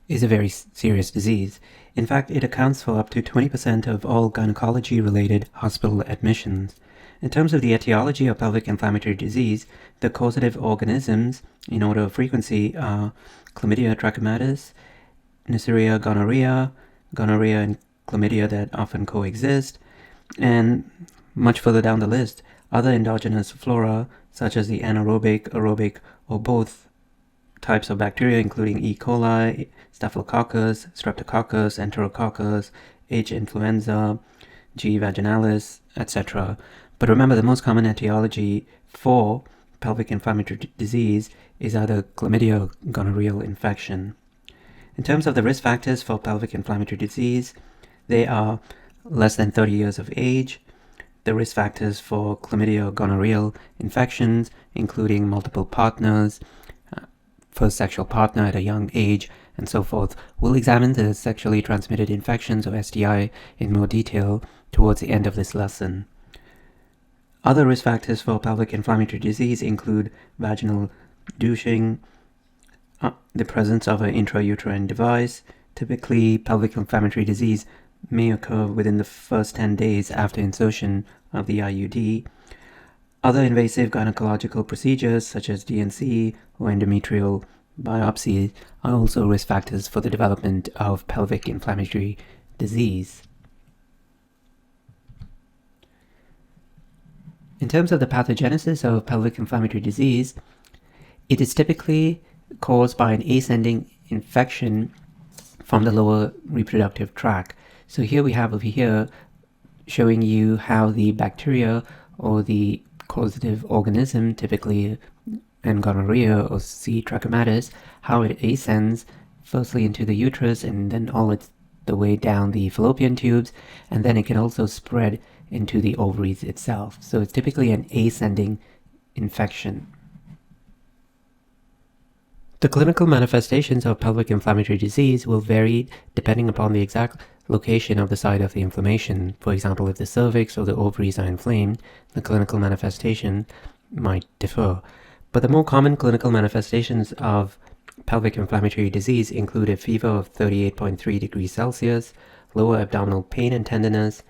is a very serious disease. In fact, it accounts for up to 20% of all gynecology-related hospital admissions. In terms of the etiology of pelvic inflammatory disease, the causative organisms in order of frequency are chlamydia trachomatis, Neisseria gonorrhea, gonorrhea and chlamydia that often coexist, and much further down the list, other endogenous flora such as the anaerobic, aerobic, or both types of bacteria including E. coli, Staphylococcus, Streptococcus, Enterococcus, H. influenza, G. vaginalis, etc. But remember, the most common etiology for pelvic inflammatory disease is either chlamydia or gonorrheal infection. In terms of the risk factors for pelvic inflammatory disease, they are less than 30 years of age. The risk factors for chlamydia or gonorrheal infections, including multiple partners, first sexual partner at a young age, and so forth. We'll examine the sexually transmitted infections, or STI, in more detail towards the end of this lesson. Other risk factors for pelvic inflammatory disease include vaginal douching, the presence of an intrauterine device. Typically, pelvic inflammatory disease may occur within the first 10 days after insertion of the IUD. Other invasive gynecological procedures such as DNC or endometrial biopsy are also risk factors for the development of pelvic inflammatory disease. In terms of the pathogenesis of pelvic inflammatory disease, it is typically caused by an ascending infection from the lower reproductive tract. So here we have over here showing you how the bacteria or the causative organism, typically gonorrhea or C. trachomatis, how it ascends firstly into the uterus and then all the way down the fallopian tubes, and then it can also spread into the ovaries itself. So it's typically an ascending infection. The clinical manifestations of pelvic inflammatory disease will vary depending upon the exact location of the site of the inflammation. For example, if the cervix or the ovaries are inflamed, the clinical manifestation might differ. But the more common clinical manifestations of pelvic inflammatory disease include a fever of 38.3 degrees Celsius, lower abdominal pain and tenderness,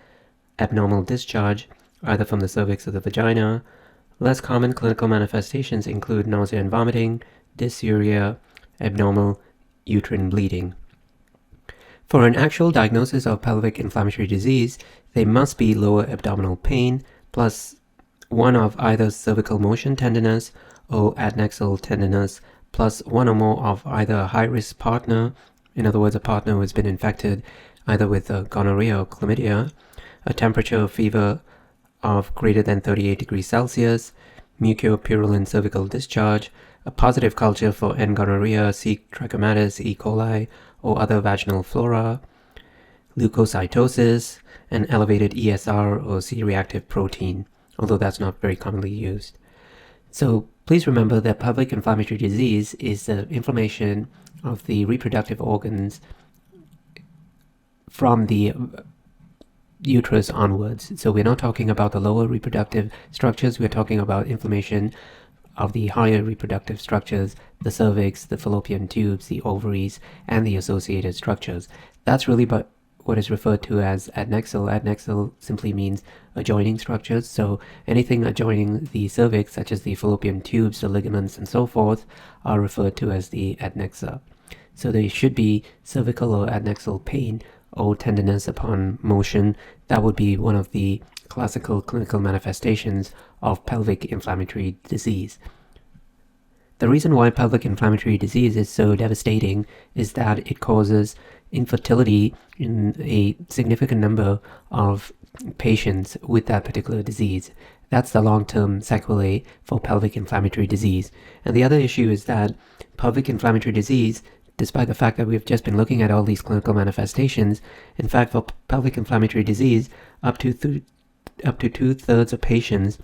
abnormal discharge, either from the cervix or the vagina. Less common clinical manifestations include nausea and vomiting, dysuria, abnormal uterine bleeding. For an actual diagnosis of pelvic inflammatory disease, there must be lower abdominal pain, plus one of either cervical motion tenderness or adnexal tenderness, plus one or more of either a high-risk partner, in other words, a partner who has been infected either with gonorrhea or chlamydia, a temperature or fever of greater than 38 degrees Celsius, mucopurulent cervical discharge, a positive culture for N-gonorrhea, C. trachomatis, E. coli, or other vaginal flora, leukocytosis, and elevated ESR or C-reactive protein, although that's not very commonly used. So please remember that pelvic inflammatory disease is the inflammation of the reproductive organs from the uterus onwards. So we're not talking about the lower reproductive structures, we're talking about inflammation of the higher reproductive structures, the cervix, the fallopian tubes, the ovaries, and the associated structures. That's really what is referred to as adnexal. Adnexal simply means adjoining structures, so anything adjoining the cervix, such as the fallopian tubes, the ligaments, and so forth, are referred to as the adnexa. So there should be cervical or adnexal pain or tenderness upon motion. That would be one of the classical clinical manifestations of pelvic inflammatory disease. The reason why pelvic inflammatory disease is so devastating is that it causes infertility in a significant number of patients with that particular disease. That's the long-term sequelae for pelvic inflammatory disease. And the other issue is that pelvic inflammatory disease, despite the fact that we've just been looking at all these clinical manifestations, in fact, for pelvic inflammatory disease, up to 2/3 of patients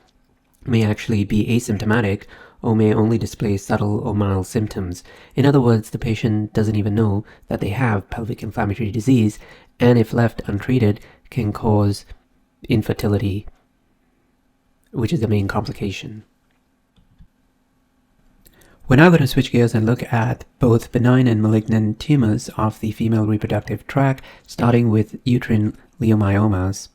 may actually be asymptomatic or may only display subtle or mild symptoms. In other words, the patient doesn't even know that they have pelvic inflammatory disease, and if left untreated, can cause infertility, which is the main complication. We're now going to switch gears and look at both benign and malignant tumors of the female reproductive tract, starting with uterine leiomyomas.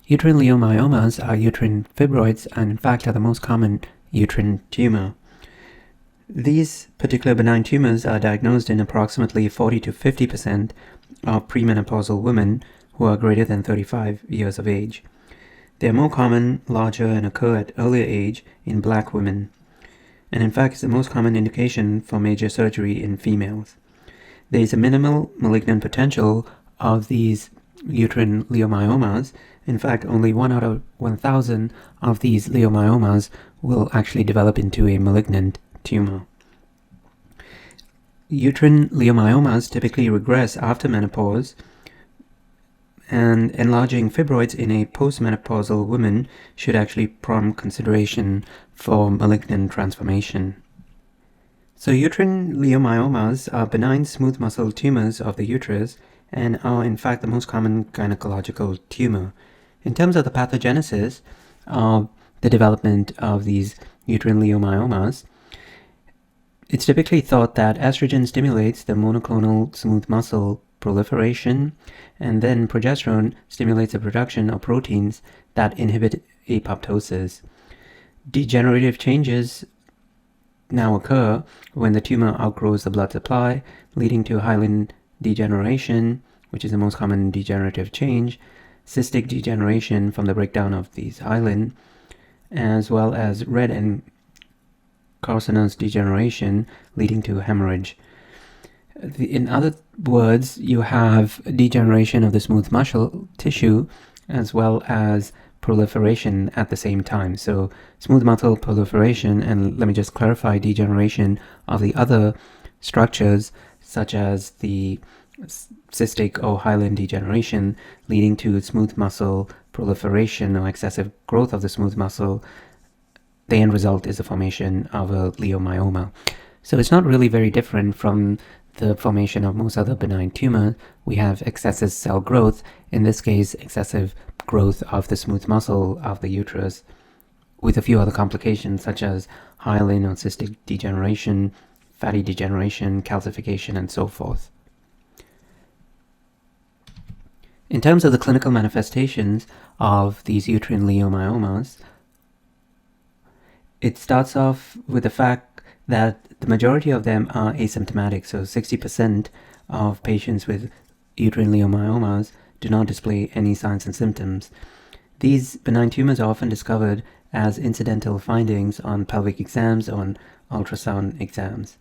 Uterine leiomyomas are uterine fibroids and in fact are the most common uterine tumor. These particular benign tumors are diagnosed in approximately 40 to 50% of premenopausal women who are greater than 35 years of age. They are more common, larger, and occur at earlier age in black women. And in fact, it's the most common indication for major surgery in females. There is a minimal malignant potential of these uterine leiomyomas. In fact, only 1 out of 1,000 of these leiomyomas will actually develop into a malignant tumor. Uterine leiomyomas typically regress after menopause, and enlarging fibroids in a postmenopausal woman should actually prompt consideration for malignant transformation. So uterine leiomyomas are benign smooth muscle tumors of the uterus and are in fact the most common gynecological tumor. In terms of the pathogenesis of the development of these uterine leiomyomas, it's typically thought that estrogen stimulates the monoclonal smooth muscle proliferation, and then progesterone stimulates the production of proteins that inhibit apoptosis. Degenerative changes now occur when the tumor outgrows the blood supply, leading to hyaline degeneration, which is the most common degenerative change, cystic degeneration from the breakdown of these hyaline, as well as red and carcinous degeneration leading to hemorrhage. In other words, you have degeneration of the smooth muscle tissue as well as proliferation at the same time. So smooth muscle proliferation, and let me just clarify, degeneration of the other structures such as the cystic or hyaline degeneration leading to smooth muscle proliferation or excessive growth of the smooth muscle. The end result is the formation of a leiomyoma. So it's not really very different from the formation of most other benign tumors. We have excessive cell growth, in this case excessive growth of the smooth muscle of the uterus, with a few other complications such as hyaline or cystic degeneration, fatty degeneration, calcification, and so forth. In terms of the clinical manifestations of these uterine leiomyomas, it starts off with the fact that the majority of them are asymptomatic, so 60% of patients with uterine leiomyomas do not display any signs and symptoms. These benign tumors are often discovered as incidental findings on pelvic exams or on ultrasound exams.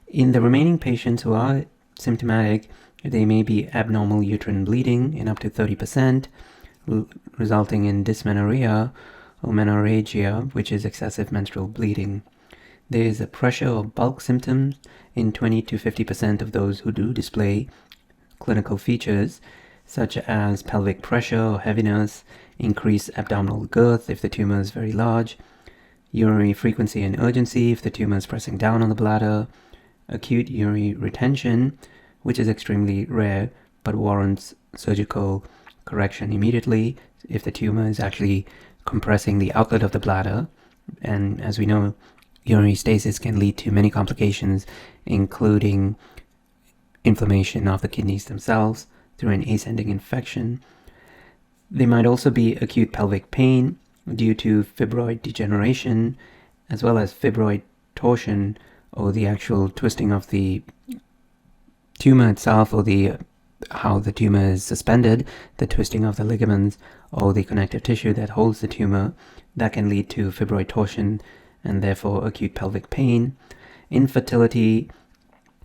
In the remaining patients who are symptomatic, they may be abnormal uterine bleeding in up to 30%, resulting in dysmenorrhea or menorrhagia, which is excessive menstrual bleeding. There is a pressure or bulk symptoms in 20 to 50% of those who do display clinical features, such as pelvic pressure or heaviness, increased abdominal girth if the tumor is very large, urinary frequency and urgency if the tumor is pressing down on the bladder, acute urinary retention, which is extremely rare but warrants surgical correction immediately if the tumor is actually compressing the outlet of the bladder. And as we know, urinary stasis can lead to many complications, including inflammation of the kidneys themselves through an ascending infection. There might also be acute pelvic pain due to fibroid degeneration, as well as fibroid torsion, or the actual twisting of the tumor itself, or how the tumor is suspended, the twisting of the ligaments or the connective tissue that holds the tumor. That can lead to fibroid torsion and therefore acute pelvic pain. Infertility,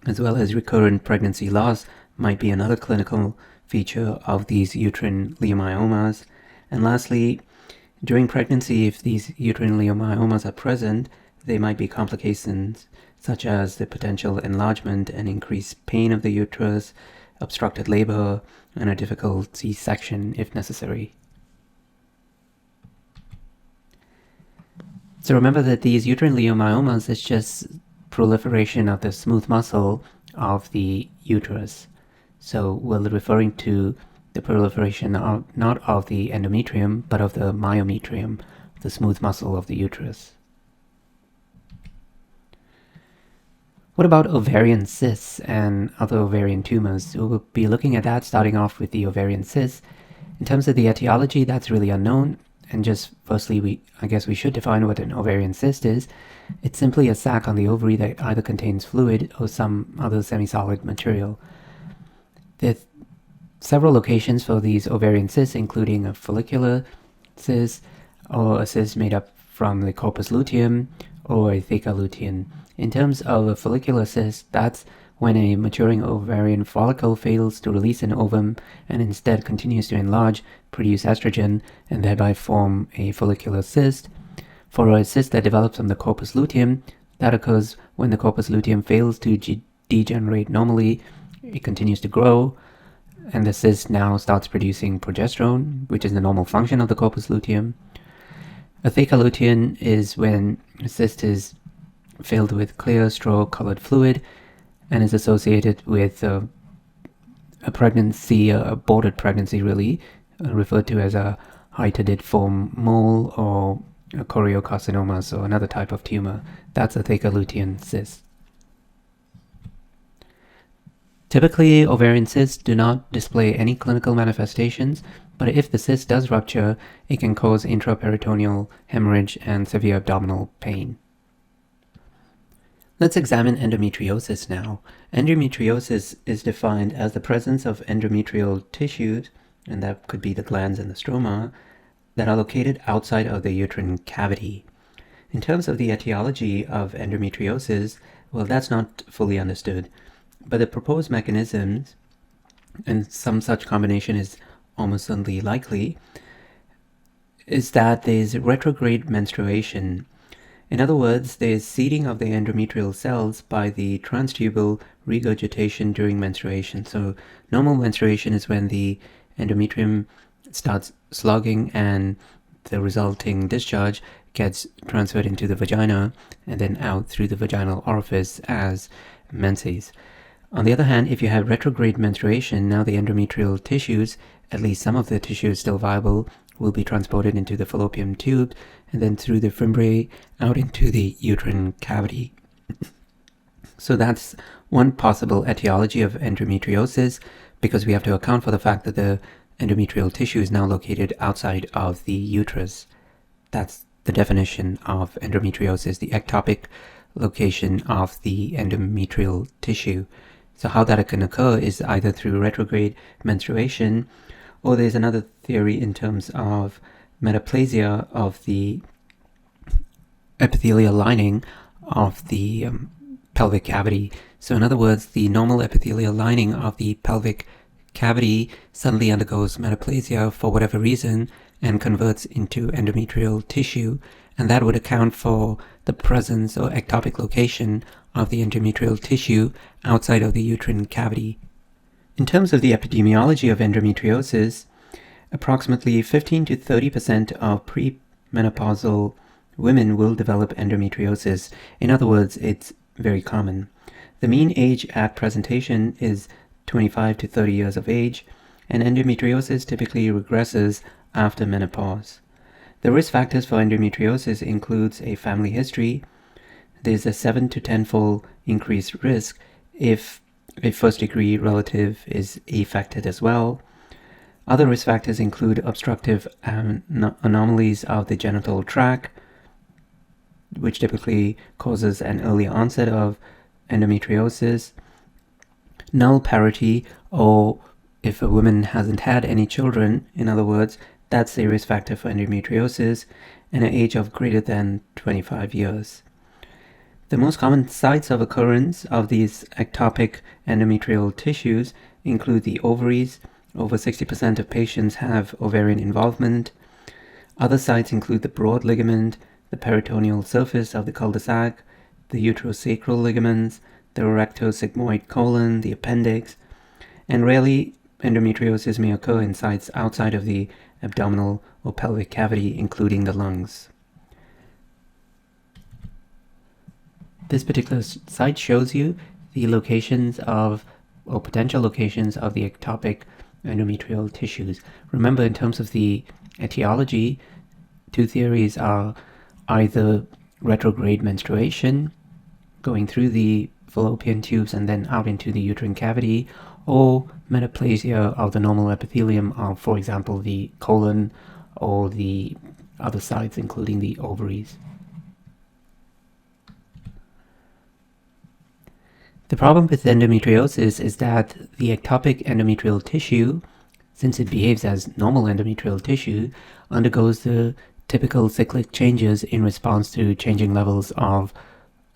as well as recurrent pregnancy loss, might be another clinical feature of these uterine leiomyomas. And lastly, during pregnancy, if these uterine leiomyomas are present, there might be complications such as the potential enlargement and increased pain of the uterus, obstructed labor, and a difficult C-section if necessary. So remember that these uterine leiomyomas is just proliferation of the smooth muscle of the uterus. So we're referring to the proliferation not of the endometrium, but of the myometrium, the smooth muscle of the uterus. What about ovarian cysts and other ovarian tumors? So we'll be looking at that, starting off with the ovarian cysts. In terms of the etiology, that's really unknown. And just firstly, I guess we should define what an ovarian cyst is. It's simply a sac on the ovary that either contains fluid or some other semi-solid material. There are several locations for these ovarian cysts, including a follicular cyst, or a cyst made up from the corpus luteum, or a theca lutein. In terms of a follicular cyst, that's when a maturing ovarian follicle fails to release an ovum and instead continues to enlarge, produce estrogen, and thereby form a follicular cyst. For a cyst that develops from the corpus luteum, that occurs when the corpus luteum fails to degenerate normally. It continues to grow, and the cyst now starts producing progesterone, which is the normal function of the corpus luteum. A theca lutein is when a cyst is filled with clear straw-colored fluid and is associated with a pregnancy, a aborted pregnancy really, referred to as a hyatidiform mole or a choriocarcinoma, so another type of tumor. That's a theca lutein cyst. Typically, ovarian cysts do not display any clinical manifestations, but if the cyst does rupture, it can cause intraperitoneal hemorrhage and severe abdominal pain. Let's examine endometriosis now. Endometriosis is defined as the presence of endometrial tissues, and that could be the glands and the stroma, that are located outside of the uterine cavity. In terms of the etiology of endometriosis, well, that's not fully understood, but the proposed mechanisms, and some such combination is almost certainly likely, is that there's retrograde menstruation. In other words, there's seeding of the endometrial cells by the transtubal regurgitation during menstruation. So normal menstruation is when the endometrium starts slogging and the resulting discharge gets transferred into the vagina and then out through the vaginal orifice as menses. On the other hand, if you have retrograde menstruation, now the endometrial tissues, at least some of the tissue is still viable, will be transported into the fallopian tube and then through the fimbriae out into the uterine cavity. So that's one possible etiology of endometriosis, because we have to account for the fact that the endometrial tissue is now located outside of the uterus. That's the definition of endometriosis, the ectopic location of the endometrial tissue. So how that can occur is either through retrograde menstruation, or there's another theory in terms of metaplasia of the epithelial lining of the pelvic cavity. So in other words, the normal epithelial lining of the pelvic cavity suddenly undergoes metaplasia for whatever reason and converts into endometrial tissue, and that would account for the presence or ectopic location of the endometrial tissue outside of the uterine cavity. In terms of the epidemiology of endometriosis, approximately 15 to 30% of premenopausal women will develop endometriosis. In other words, it's very common. The mean age at presentation is 25 to 30 years of age, and endometriosis typically regresses after menopause. The risk factors for endometriosis includes a family history. There's a 7 to 10-fold increased risk if a first-degree relative is affected as well. Other risk factors include obstructive anomalies of the genital tract, which typically causes an early onset of endometriosis, null parity, or if a woman hasn't had any children, in other words, that's a risk factor for endometriosis, and an age of greater than 25 years. The most common sites of occurrence of these ectopic endometrial tissues include the ovaries. Over 60% of patients have ovarian involvement. Other sites include the broad ligament, the peritoneal surface of the cul-de-sac, the uterosacral ligaments, the rectosigmoid colon, the appendix, and rarely endometriosis may occur in sites outside of the abdominal or pelvic cavity, including the lungs. This particular site shows you the locations of, or potential locations of, the ectopic endometrial tissues. Remember, in terms of the etiology, two theories are either retrograde menstruation going through the fallopian tubes and then out into the uterine cavity, or metaplasia of the normal epithelium of, for example, the colon or the other sites, including the ovaries. The problem with endometriosis is that the ectopic endometrial tissue, since it behaves as normal endometrial tissue, undergoes the typical cyclic changes in response to changing levels of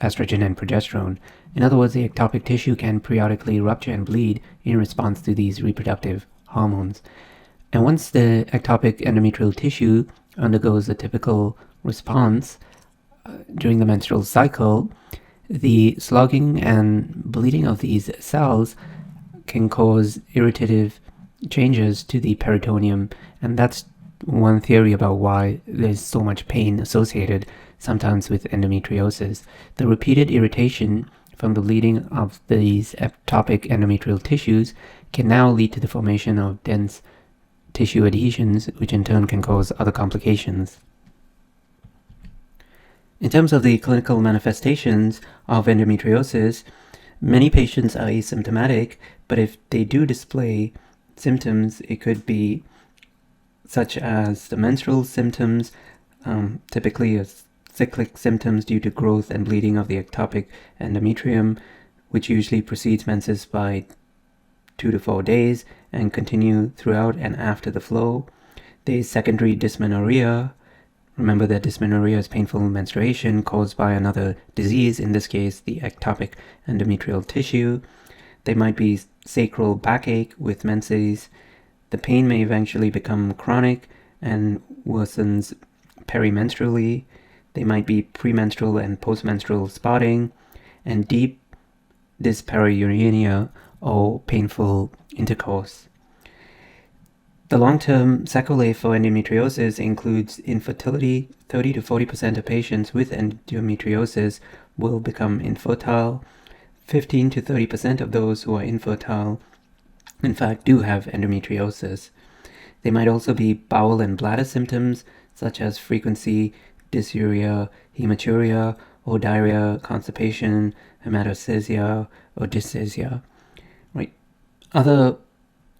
estrogen and progesterone. In other words, the ectopic tissue can periodically rupture and bleed in response to these reproductive hormones. And once the ectopic endometrial tissue undergoes a typical response during the menstrual cycle, the slogging and bleeding of these cells can cause irritative changes to the peritoneum, and that's one theory about why there's so much pain associated sometimes with endometriosis. The repeated irritation from the bleeding of these ectopic endometrial tissues can now lead to the formation of dense tissue adhesions, which in turn can cause other complications. In terms of the clinical manifestations of endometriosis, many patients are asymptomatic, but if they do display symptoms, it could be such as the menstrual symptoms, typically as cyclic symptoms due to growth and bleeding of the ectopic endometrium, which usually precedes menses by 2 to 4 days and continue throughout and after the flow. There is secondary dysmenorrhea. Remember that dysmenorrhea is painful menstruation caused by another disease, in this case the ectopic endometrial tissue. There might be sacral backache with menses. The pain may eventually become chronic and worsens perimenstrually. There might be premenstrual and postmenstrual spotting and deep dyspareunia or painful intercourse. The long-term sequelae for endometriosis includes infertility. 30 to 40% of patients with endometriosis will become infertile. 15 to 30% of those who are infertile, in fact, do have endometriosis. There might also be bowel and bladder symptoms such as frequency, dysuria, hematuria, or diarrhea, constipation, hematostasia, or dysphagia. Right. Other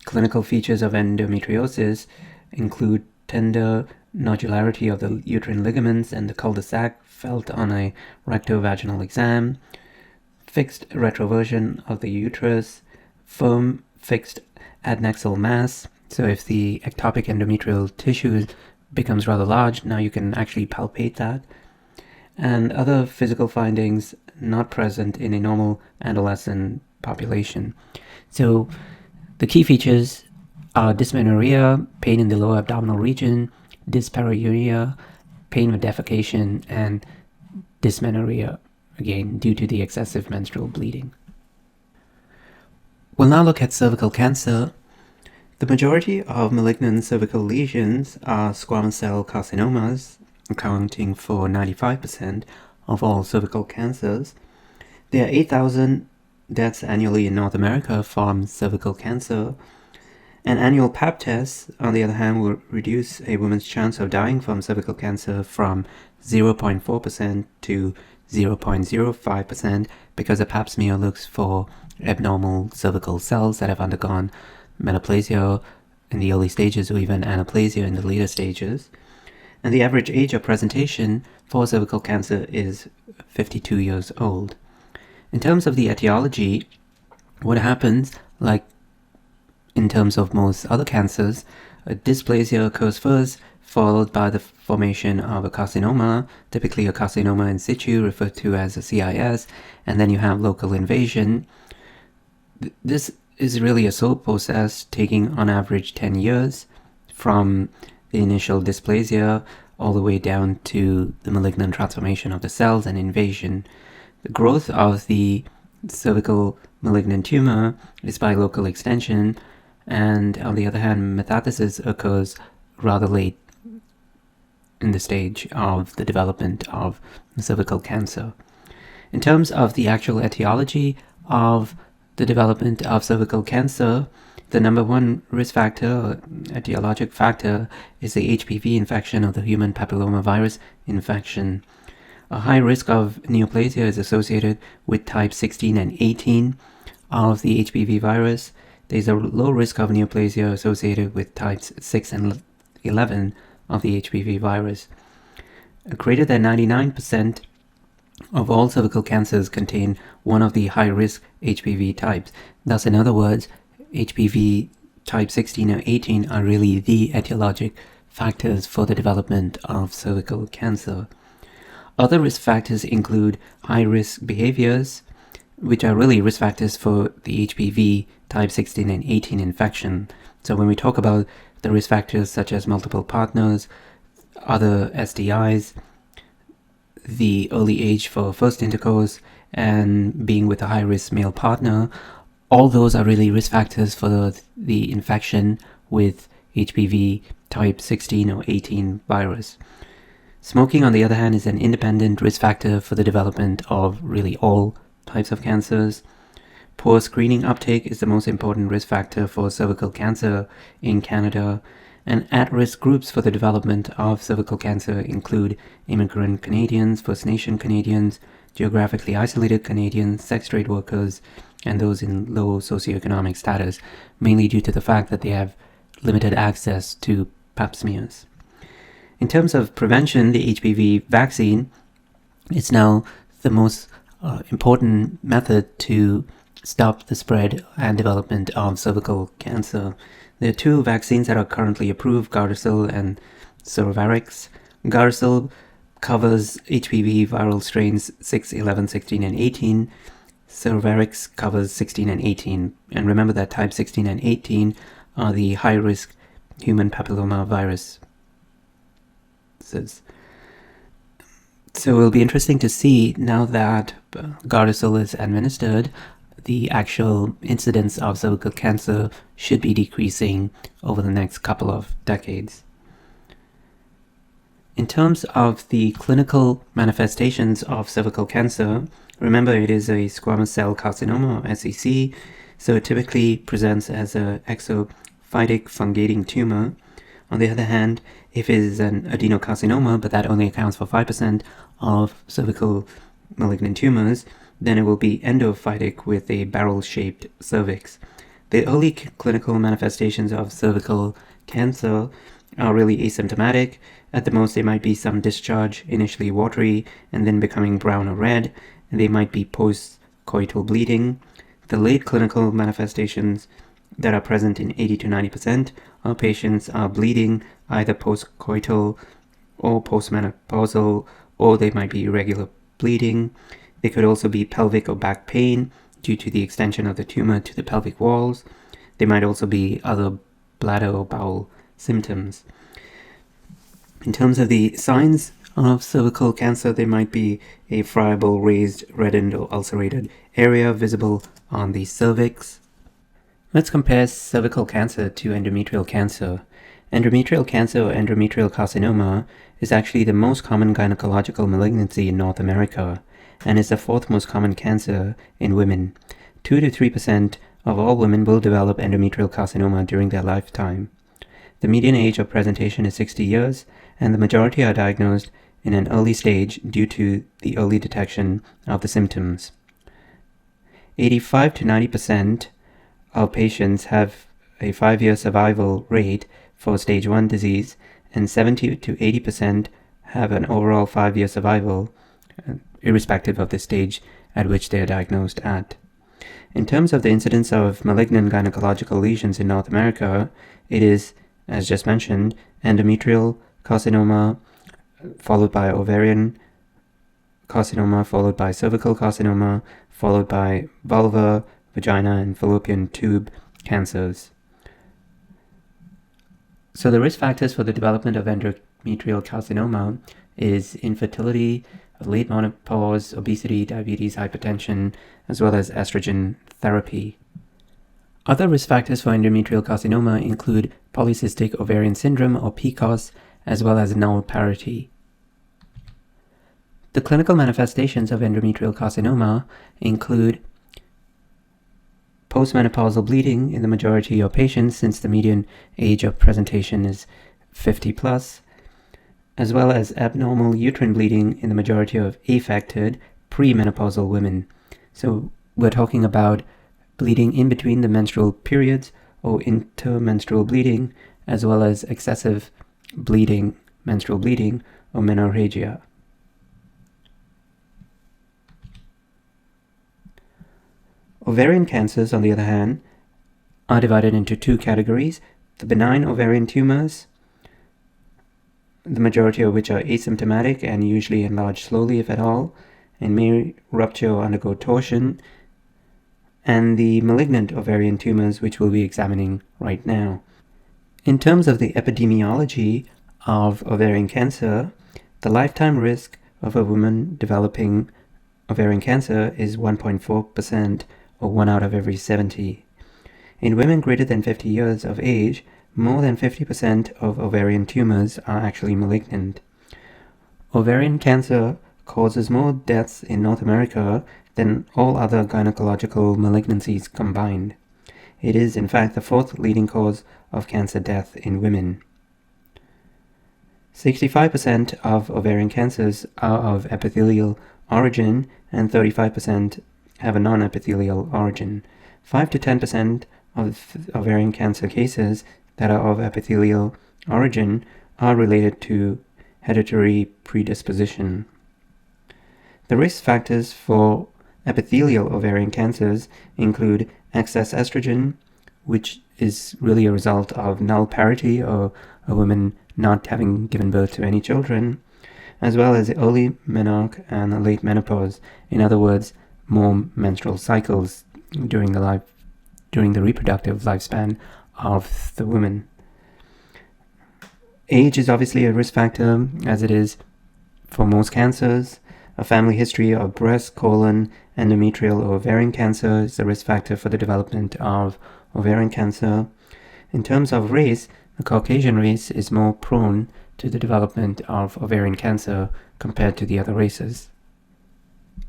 clinical features of endometriosis include tender nodularity of the uterine ligaments and the cul-de-sac felt on a rectovaginal exam, fixed retroversion of the uterus, firm fixed adnexal mass. So if the ectopic endometrial tissue becomes rather large, now you can actually palpate that. And other physical findings not present in a normal adolescent population. So the key features are dysmenorrhea, pain in the lower abdominal region, dyspareunia, pain with defecation, and dysmenorrhea, again, due to the excessive menstrual bleeding. We'll now look at cervical cancer. The majority of malignant cervical lesions are squamous cell carcinomas, accounting for 95% of all cervical cancers. There are 8,000 deaths annually in North America from cervical cancer. An annual Pap test, on the other hand, will reduce a woman's chance of dying from cervical cancer from 0.4% to 0.05% because a Pap smear looks for abnormal cervical cells that have undergone metaplasia in the early stages or even anaplasia in the later stages. And the average age of presentation for cervical cancer is 52 years old. In terms of the etiology, what happens, like in terms of most other cancers, a dysplasia occurs first, followed by the formation of a carcinoma, typically a carcinoma in situ, referred to as a CIS, and then you have local invasion. This is really a slow process, taking on average 10 years from the initial dysplasia all the way down to the malignant transformation of the cells and invasion. The growth of the cervical malignant tumor is by local extension, and on the other hand, metastasis occurs rather late in the stage of the development of cervical cancer. In terms of the actual etiology of the development of cervical cancer, the number one risk factor, or etiologic factor, is the HPV infection of the human papillomavirus infection. A high risk of neoplasia is associated with type 16 and 18 of the HPV virus. There's a low risk of neoplasia associated with types 6 and 11 of the HPV virus. Greater than 99% of all cervical cancers contain one of the high-risk HPV types. Thus, in other words, HPV type 16 or 18 are really the etiologic factors for the development of cervical cancer. Other risk factors include high-risk behaviors, which are really risk factors for the HPV type 16 and 18 infection. So when we talk about the risk factors such as multiple partners, other STIs, the early age for first intercourse, and being with a high-risk male partner, all those are really risk factors for the infection with HPV type 16 or 18 virus. Smoking, on the other hand, is an independent risk factor for the development of really all types of cancers. Poor screening uptake is the most important risk factor for cervical cancer in Canada, and at-risk groups for the development of cervical cancer include immigrant Canadians, First Nation Canadians, geographically isolated Canadians, sex trade workers, and those in low socioeconomic status, mainly due to the fact that they have limited access to Pap smears. In terms of prevention, the HPV vaccine is now the most important method to stop the spread and development of cervical cancer. There are two vaccines that are currently approved, Gardasil and Cervarix. Gardasil covers HPV viral strains 6, 11, 16, and 18. Cervarix covers 16 and 18. And remember that type 16 and 18 are the high-risk human papilloma viruses. So it'll be interesting to see, now that Gardasil is administered, the actual incidence of cervical cancer should be decreasing over the next couple of decades. In terms of the clinical manifestations of cervical cancer, remember it is a squamous cell carcinoma, or SCC, so it typically presents as an exophytic fungating tumor. On the other hand, if it is an adenocarcinoma, but that only accounts for 5% of cervical malignant tumors, then it will be endophytic with a barrel-shaped cervix. The early clinical manifestations of cervical cancer are really asymptomatic. At the most, there might be some discharge, initially watery, and then becoming brown or red, and they might be post-coital bleeding. The late clinical manifestations that are present in 80 to 90% of patients are bleeding, either post-coital or postmenopausal, or they might be irregular bleeding. They could also be pelvic or back pain due to the extension of the tumor to the pelvic walls. There might also be other bladder or bowel symptoms. In terms of the signs of cervical cancer, there might be a friable, raised, reddened, or ulcerated area visible on the cervix. Let's compare cervical cancer to endometrial cancer. Endometrial cancer, or endometrial carcinoma, is actually the most common gynecological malignancy in North America, and is the fourth most common cancer in women. 2 to 3% of all women will develop endometrial carcinoma during their lifetime. The median age of presentation is 60 years, and the majority are diagnosed in an early stage due to the early detection of the symptoms. 85 to 90% of patients have a 5-year survival rate for stage 1 disease, and 70 to 80% have an overall 5-year survival, irrespective of the stage at which they are diagnosed at. In terms of the incidence of malignant gynecological lesions in North America, it is, as just mentioned, endometrial carcinoma, followed by ovarian carcinoma, followed by cervical carcinoma, followed by vulva, vagina, and fallopian tube cancers. So the risk factors for the development of endometrial carcinoma is infertility, late menopause, obesity, diabetes, hypertension, as well as estrogen therapy. Other risk factors for endometrial carcinoma include polycystic ovarian syndrome, or PCOS, as well as null parity. The clinical manifestations of endometrial carcinoma include postmenopausal bleeding in the majority of patients, since the median age of presentation is 50 plus, as well as abnormal uterine bleeding in the majority of affected premenopausal women. So we're talking about bleeding in between the menstrual periods, or intermenstrual bleeding, as well as excessive bleeding, menstrual bleeding, or menorrhagia. Ovarian cancers, on the other hand, are divided into two categories: the benign ovarian tumors, the majority of which are asymptomatic and usually enlarge slowly, if at all, and may rupture or undergo torsion, and the malignant ovarian tumors, which we'll be examining right now. In terms of the epidemiology of ovarian cancer, the lifetime risk of a woman developing ovarian cancer is 1.4%, or 1 out of every 70. In women greater than 50 years of age, more than 50% of ovarian tumors are actually malignant. Ovarian cancer causes more deaths in North America than all other gynecological malignancies combined. It is, in fact, the fourth leading cause of cancer death in women. 65% of ovarian cancers are of epithelial origin, and 35% have a non-epithelial origin. 5 to 10% of ovarian cancer cases that are of epithelial origin are related to hereditary predisposition. The risk factors for epithelial ovarian cancers include excess estrogen, which is really a result of null parity or a woman not having given birth to any children, as well as early menarche and late menopause. In other words, more menstrual cycles during the reproductive lifespan of the woman. Age is obviously a risk factor, as it is for most cancers. A family history of breast, colon, endometrial, or ovarian cancer is a risk factor for the development of ovarian cancer. In terms of race, the Caucasian race is more prone to the development of ovarian cancer compared to the other races.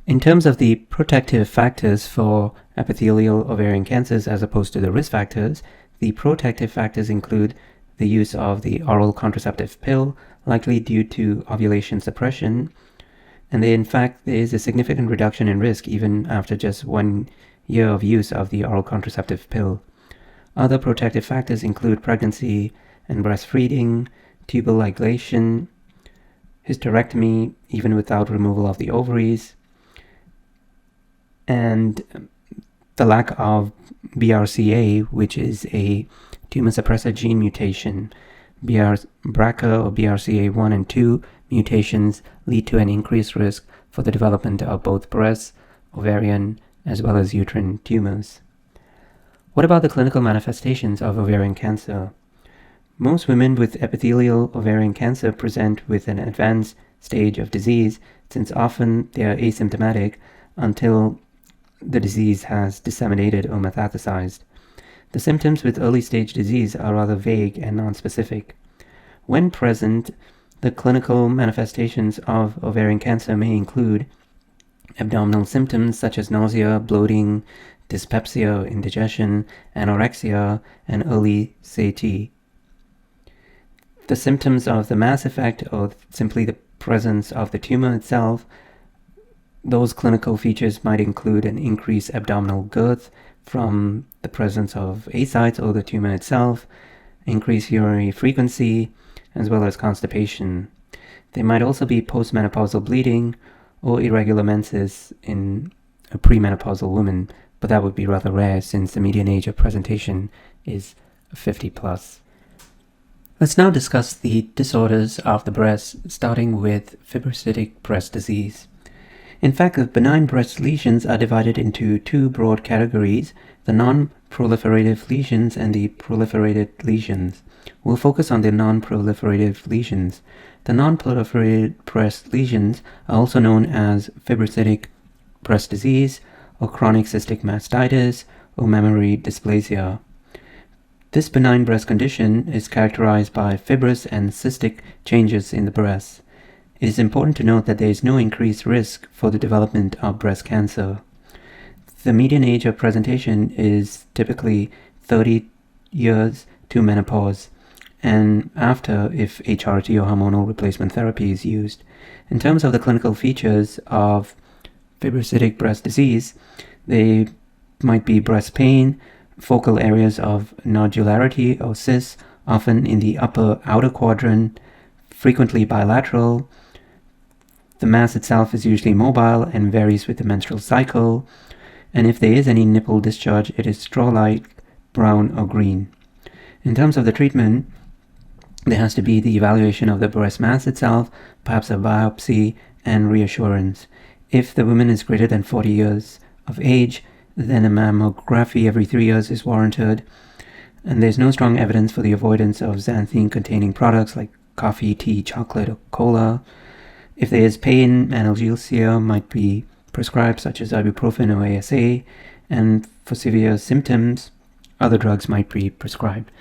In terms of the protective factors for epithelial ovarian cancers as opposed to the risk factors, the protective factors include the use of the oral contraceptive pill, likely due to ovulation suppression, and in fact there is a significant reduction in risk even after just 1 year of use of the oral contraceptive pill. Other protective factors include pregnancy and breastfeeding, tubal ligation, hysterectomy even without removal of the ovaries, and the lack of BRCA, which is a tumor suppressor gene mutation. BRCA or BRCA1 and 2 mutations lead to an increased risk for the development of both breast, ovarian, as well as uterine tumors. What about the clinical manifestations of ovarian cancer? Most women with epithelial ovarian cancer present with an advanced stage of disease, since often they are asymptomatic until the disease has disseminated or metastasized. The symptoms with early stage disease are rather vague and nonspecific. When present, the clinical manifestations of ovarian cancer may include abdominal symptoms such as nausea, bloating, dyspepsia, indigestion, anorexia, and early satiety. The symptoms of the mass effect, or simply the presence of the tumor itself, those clinical features might include an increased abdominal girth from the presence of ascites or the tumor itself, increased urinary frequency, as well as constipation. There might also be postmenopausal bleeding or irregular menses in a premenopausal woman, but that would be rather rare since the median age of presentation is 50 plus. Let's now discuss the disorders of the breast, starting with fibrocytic breast disease. In fact, the benign breast lesions are divided into two broad categories, the non-proliferative lesions and the proliferated lesions. We'll focus on the non-proliferative lesions. The non-proliferated breast lesions are also known as fibrocytic breast disease, or chronic cystic mastitis, or mammary dysplasia. This benign breast condition is characterized by fibrous and cystic changes in the breast. It is important to note that there is no increased risk for the development of breast cancer. The median age of presentation is typically 30 years to menopause, and after if HRT or hormonal replacement therapy is used. In terms of the clinical features of fibrocytic breast disease, they might be breast pain, focal areas of nodularity or cysts, often in the upper outer quadrant, frequently bilateral. The mass itself is usually mobile and varies with the menstrual cycle, and if there is any nipple discharge, it is straw-like, brown or green. In terms of the treatment, there has to be the evaluation of the breast mass itself, perhaps a biopsy, and reassurance. If the woman is greater than 40 years of age, then a mammography every 3 years is warranted, and there's no strong evidence for the avoidance of xanthine-containing products like coffee, tea, chocolate, or cola. If there is pain, analgesia might be prescribed, such as ibuprofen or ASA, and for severe symptoms, other drugs might be prescribed.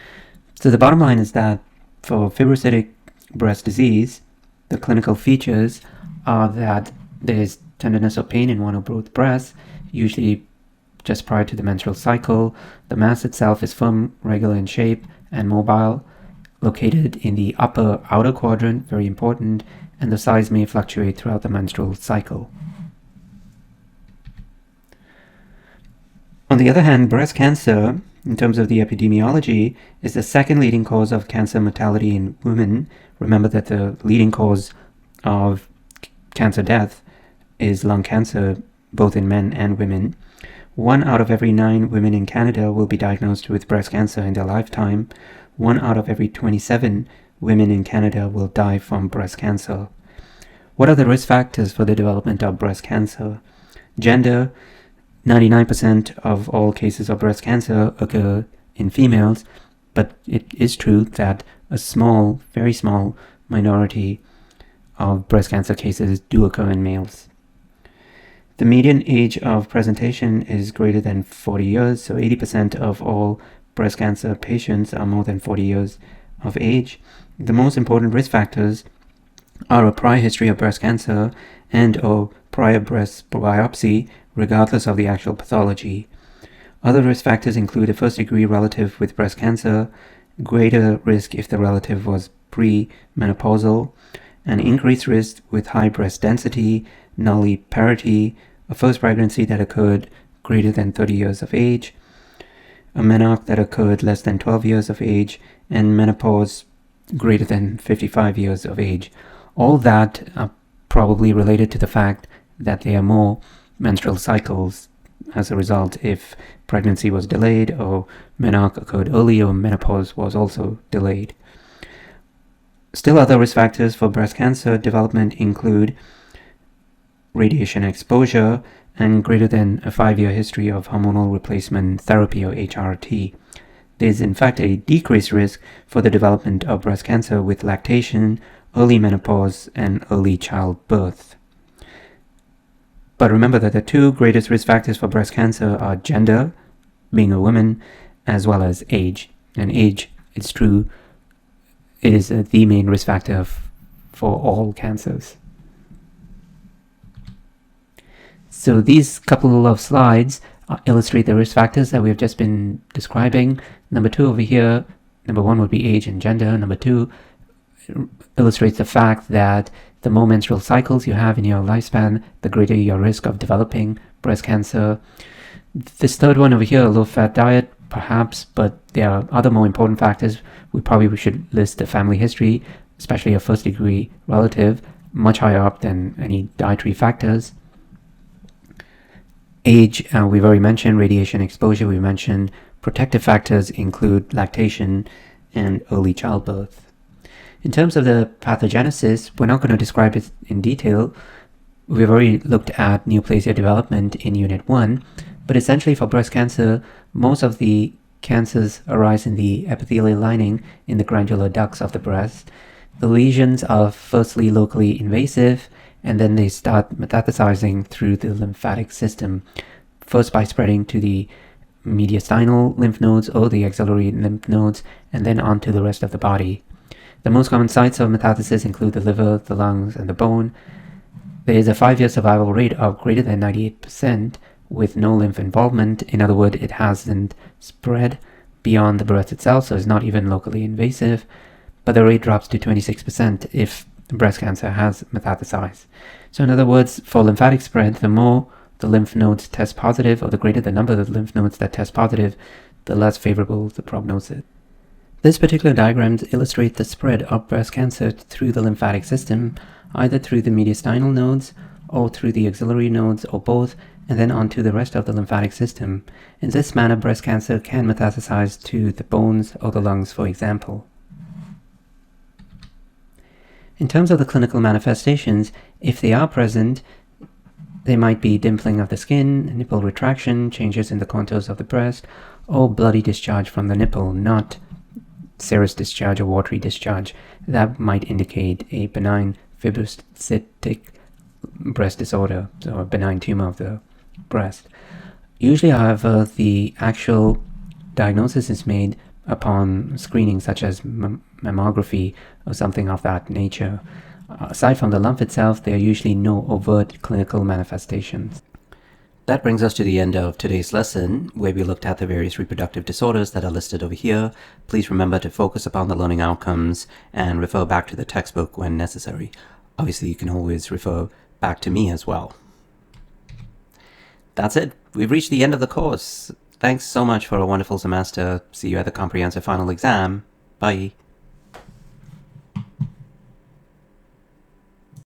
So the bottom line is that for fibrocytic breast disease, the clinical features are that there is tenderness or pain in one or both breasts, usually just prior to the menstrual cycle. The mass itself is firm, regular in shape, and mobile, located in the upper outer quadrant, very important, and the size may fluctuate throughout the menstrual cycle. On the other hand, breast cancer, in terms of the epidemiology, is the second leading cause of cancer mortality in women. Remember that the leading cause of cancer death is lung cancer both in men and women. 1 out of every 9 women in Canada will be diagnosed with breast cancer in their lifetime. 1 out of every 27 women in Canada will die from breast cancer. What are the risk factors for the development of breast cancer? Gender: 99% of all cases of breast cancer occur in females, but it is true that a small, very small minority of breast cancer cases do occur in males. The median age of presentation is greater than 40 years, so 80% of all breast cancer patients are more than 40 years of age. The most important risk factors are a prior history of breast cancer and/or prior breast biopsy, regardless of the actual pathology. Other risk factors include a first-degree relative with breast cancer, greater risk if the relative was pre-menopausal, an increased risk with high breast density, nulliparity, a first pregnancy that occurred greater than 30 years of age, a menarche that occurred less than 12 years of age, and menopause greater than 55 years of age. All that are probably related to the fact that there are more menstrual cycles as a result if pregnancy was delayed or menarche occurred early or menopause was also delayed. Still, other risk factors for breast cancer development include radiation exposure and greater than a 5-year history of hormonal replacement therapy or HRT. There is in fact a decreased risk for the development of breast cancer with lactation, early menopause, and early childbirth. But remember that the 2 greatest risk factors for breast cancer are gender, being a woman, as well as age. And age, it's true, it is the main risk factor for all cancers. So these couple of slides illustrate the risk factors that we have just been describing. Number 2 over here, number 1 would be age and gender. Number 2 illustrates the fact that the more menstrual cycles you have in your lifespan, the greater your risk of developing breast cancer. This third one over here, a low-fat diet, perhaps, but there are other more important factors. We probably should list the family history, especially a first-degree relative, much higher up than any dietary factors. Age, we've already mentioned. Radiation exposure, we mentioned. Protective factors include lactation and early childbirth. In terms of the pathogenesis, we're not going to describe it in detail. We've already looked at neoplasia development in Unit 1, but essentially for breast cancer, most of the cancers arise in the epithelial lining in the glandular ducts of the breast. The lesions are firstly locally invasive, and then they start metastasizing through the lymphatic system, first by spreading to the mediastinal lymph nodes or the axillary lymph nodes, and then onto the rest of the body. The most common sites of metastasis include the liver, the lungs, and the bone. There is a 5-year survival rate of greater than 98% with no lymph involvement. In other words, it hasn't spread beyond the breast itself, so it's not even locally invasive. But the rate drops to 26% if breast cancer has metastasized. So in other words, for lymphatic spread, the more the lymph nodes test positive, or the greater the number of lymph nodes that test positive, the less favorable the prognosis. This particular diagram illustrates the spread of breast cancer through the lymphatic system, either through the mediastinal nodes or through the axillary nodes or both, and then onto the rest of the lymphatic system. In this manner, breast cancer can metastasize to the bones or the lungs, for example. In terms of the clinical manifestations, if they are present, they might be dimpling of the skin, nipple retraction, changes in the contours of the breast, or bloody discharge from the nipple, not serous discharge or watery discharge. That might indicate a benign fibrocytic breast disorder, so a benign tumor of the breast. Usually, however, the actual diagnosis is made upon screening, such as mammography or something of that nature. Aside from the lump itself, there are usually no overt clinical manifestations. That brings us to the end of today's lesson, where we looked at the various reproductive disorders that are listed over here. Please remember to focus upon the learning outcomes and refer back to the textbook when necessary. Obviously, you can always refer back to me as well. That's it. We've reached the end of the course. Thanks so much for a wonderful semester. See you at the comprehensive final exam. Bye.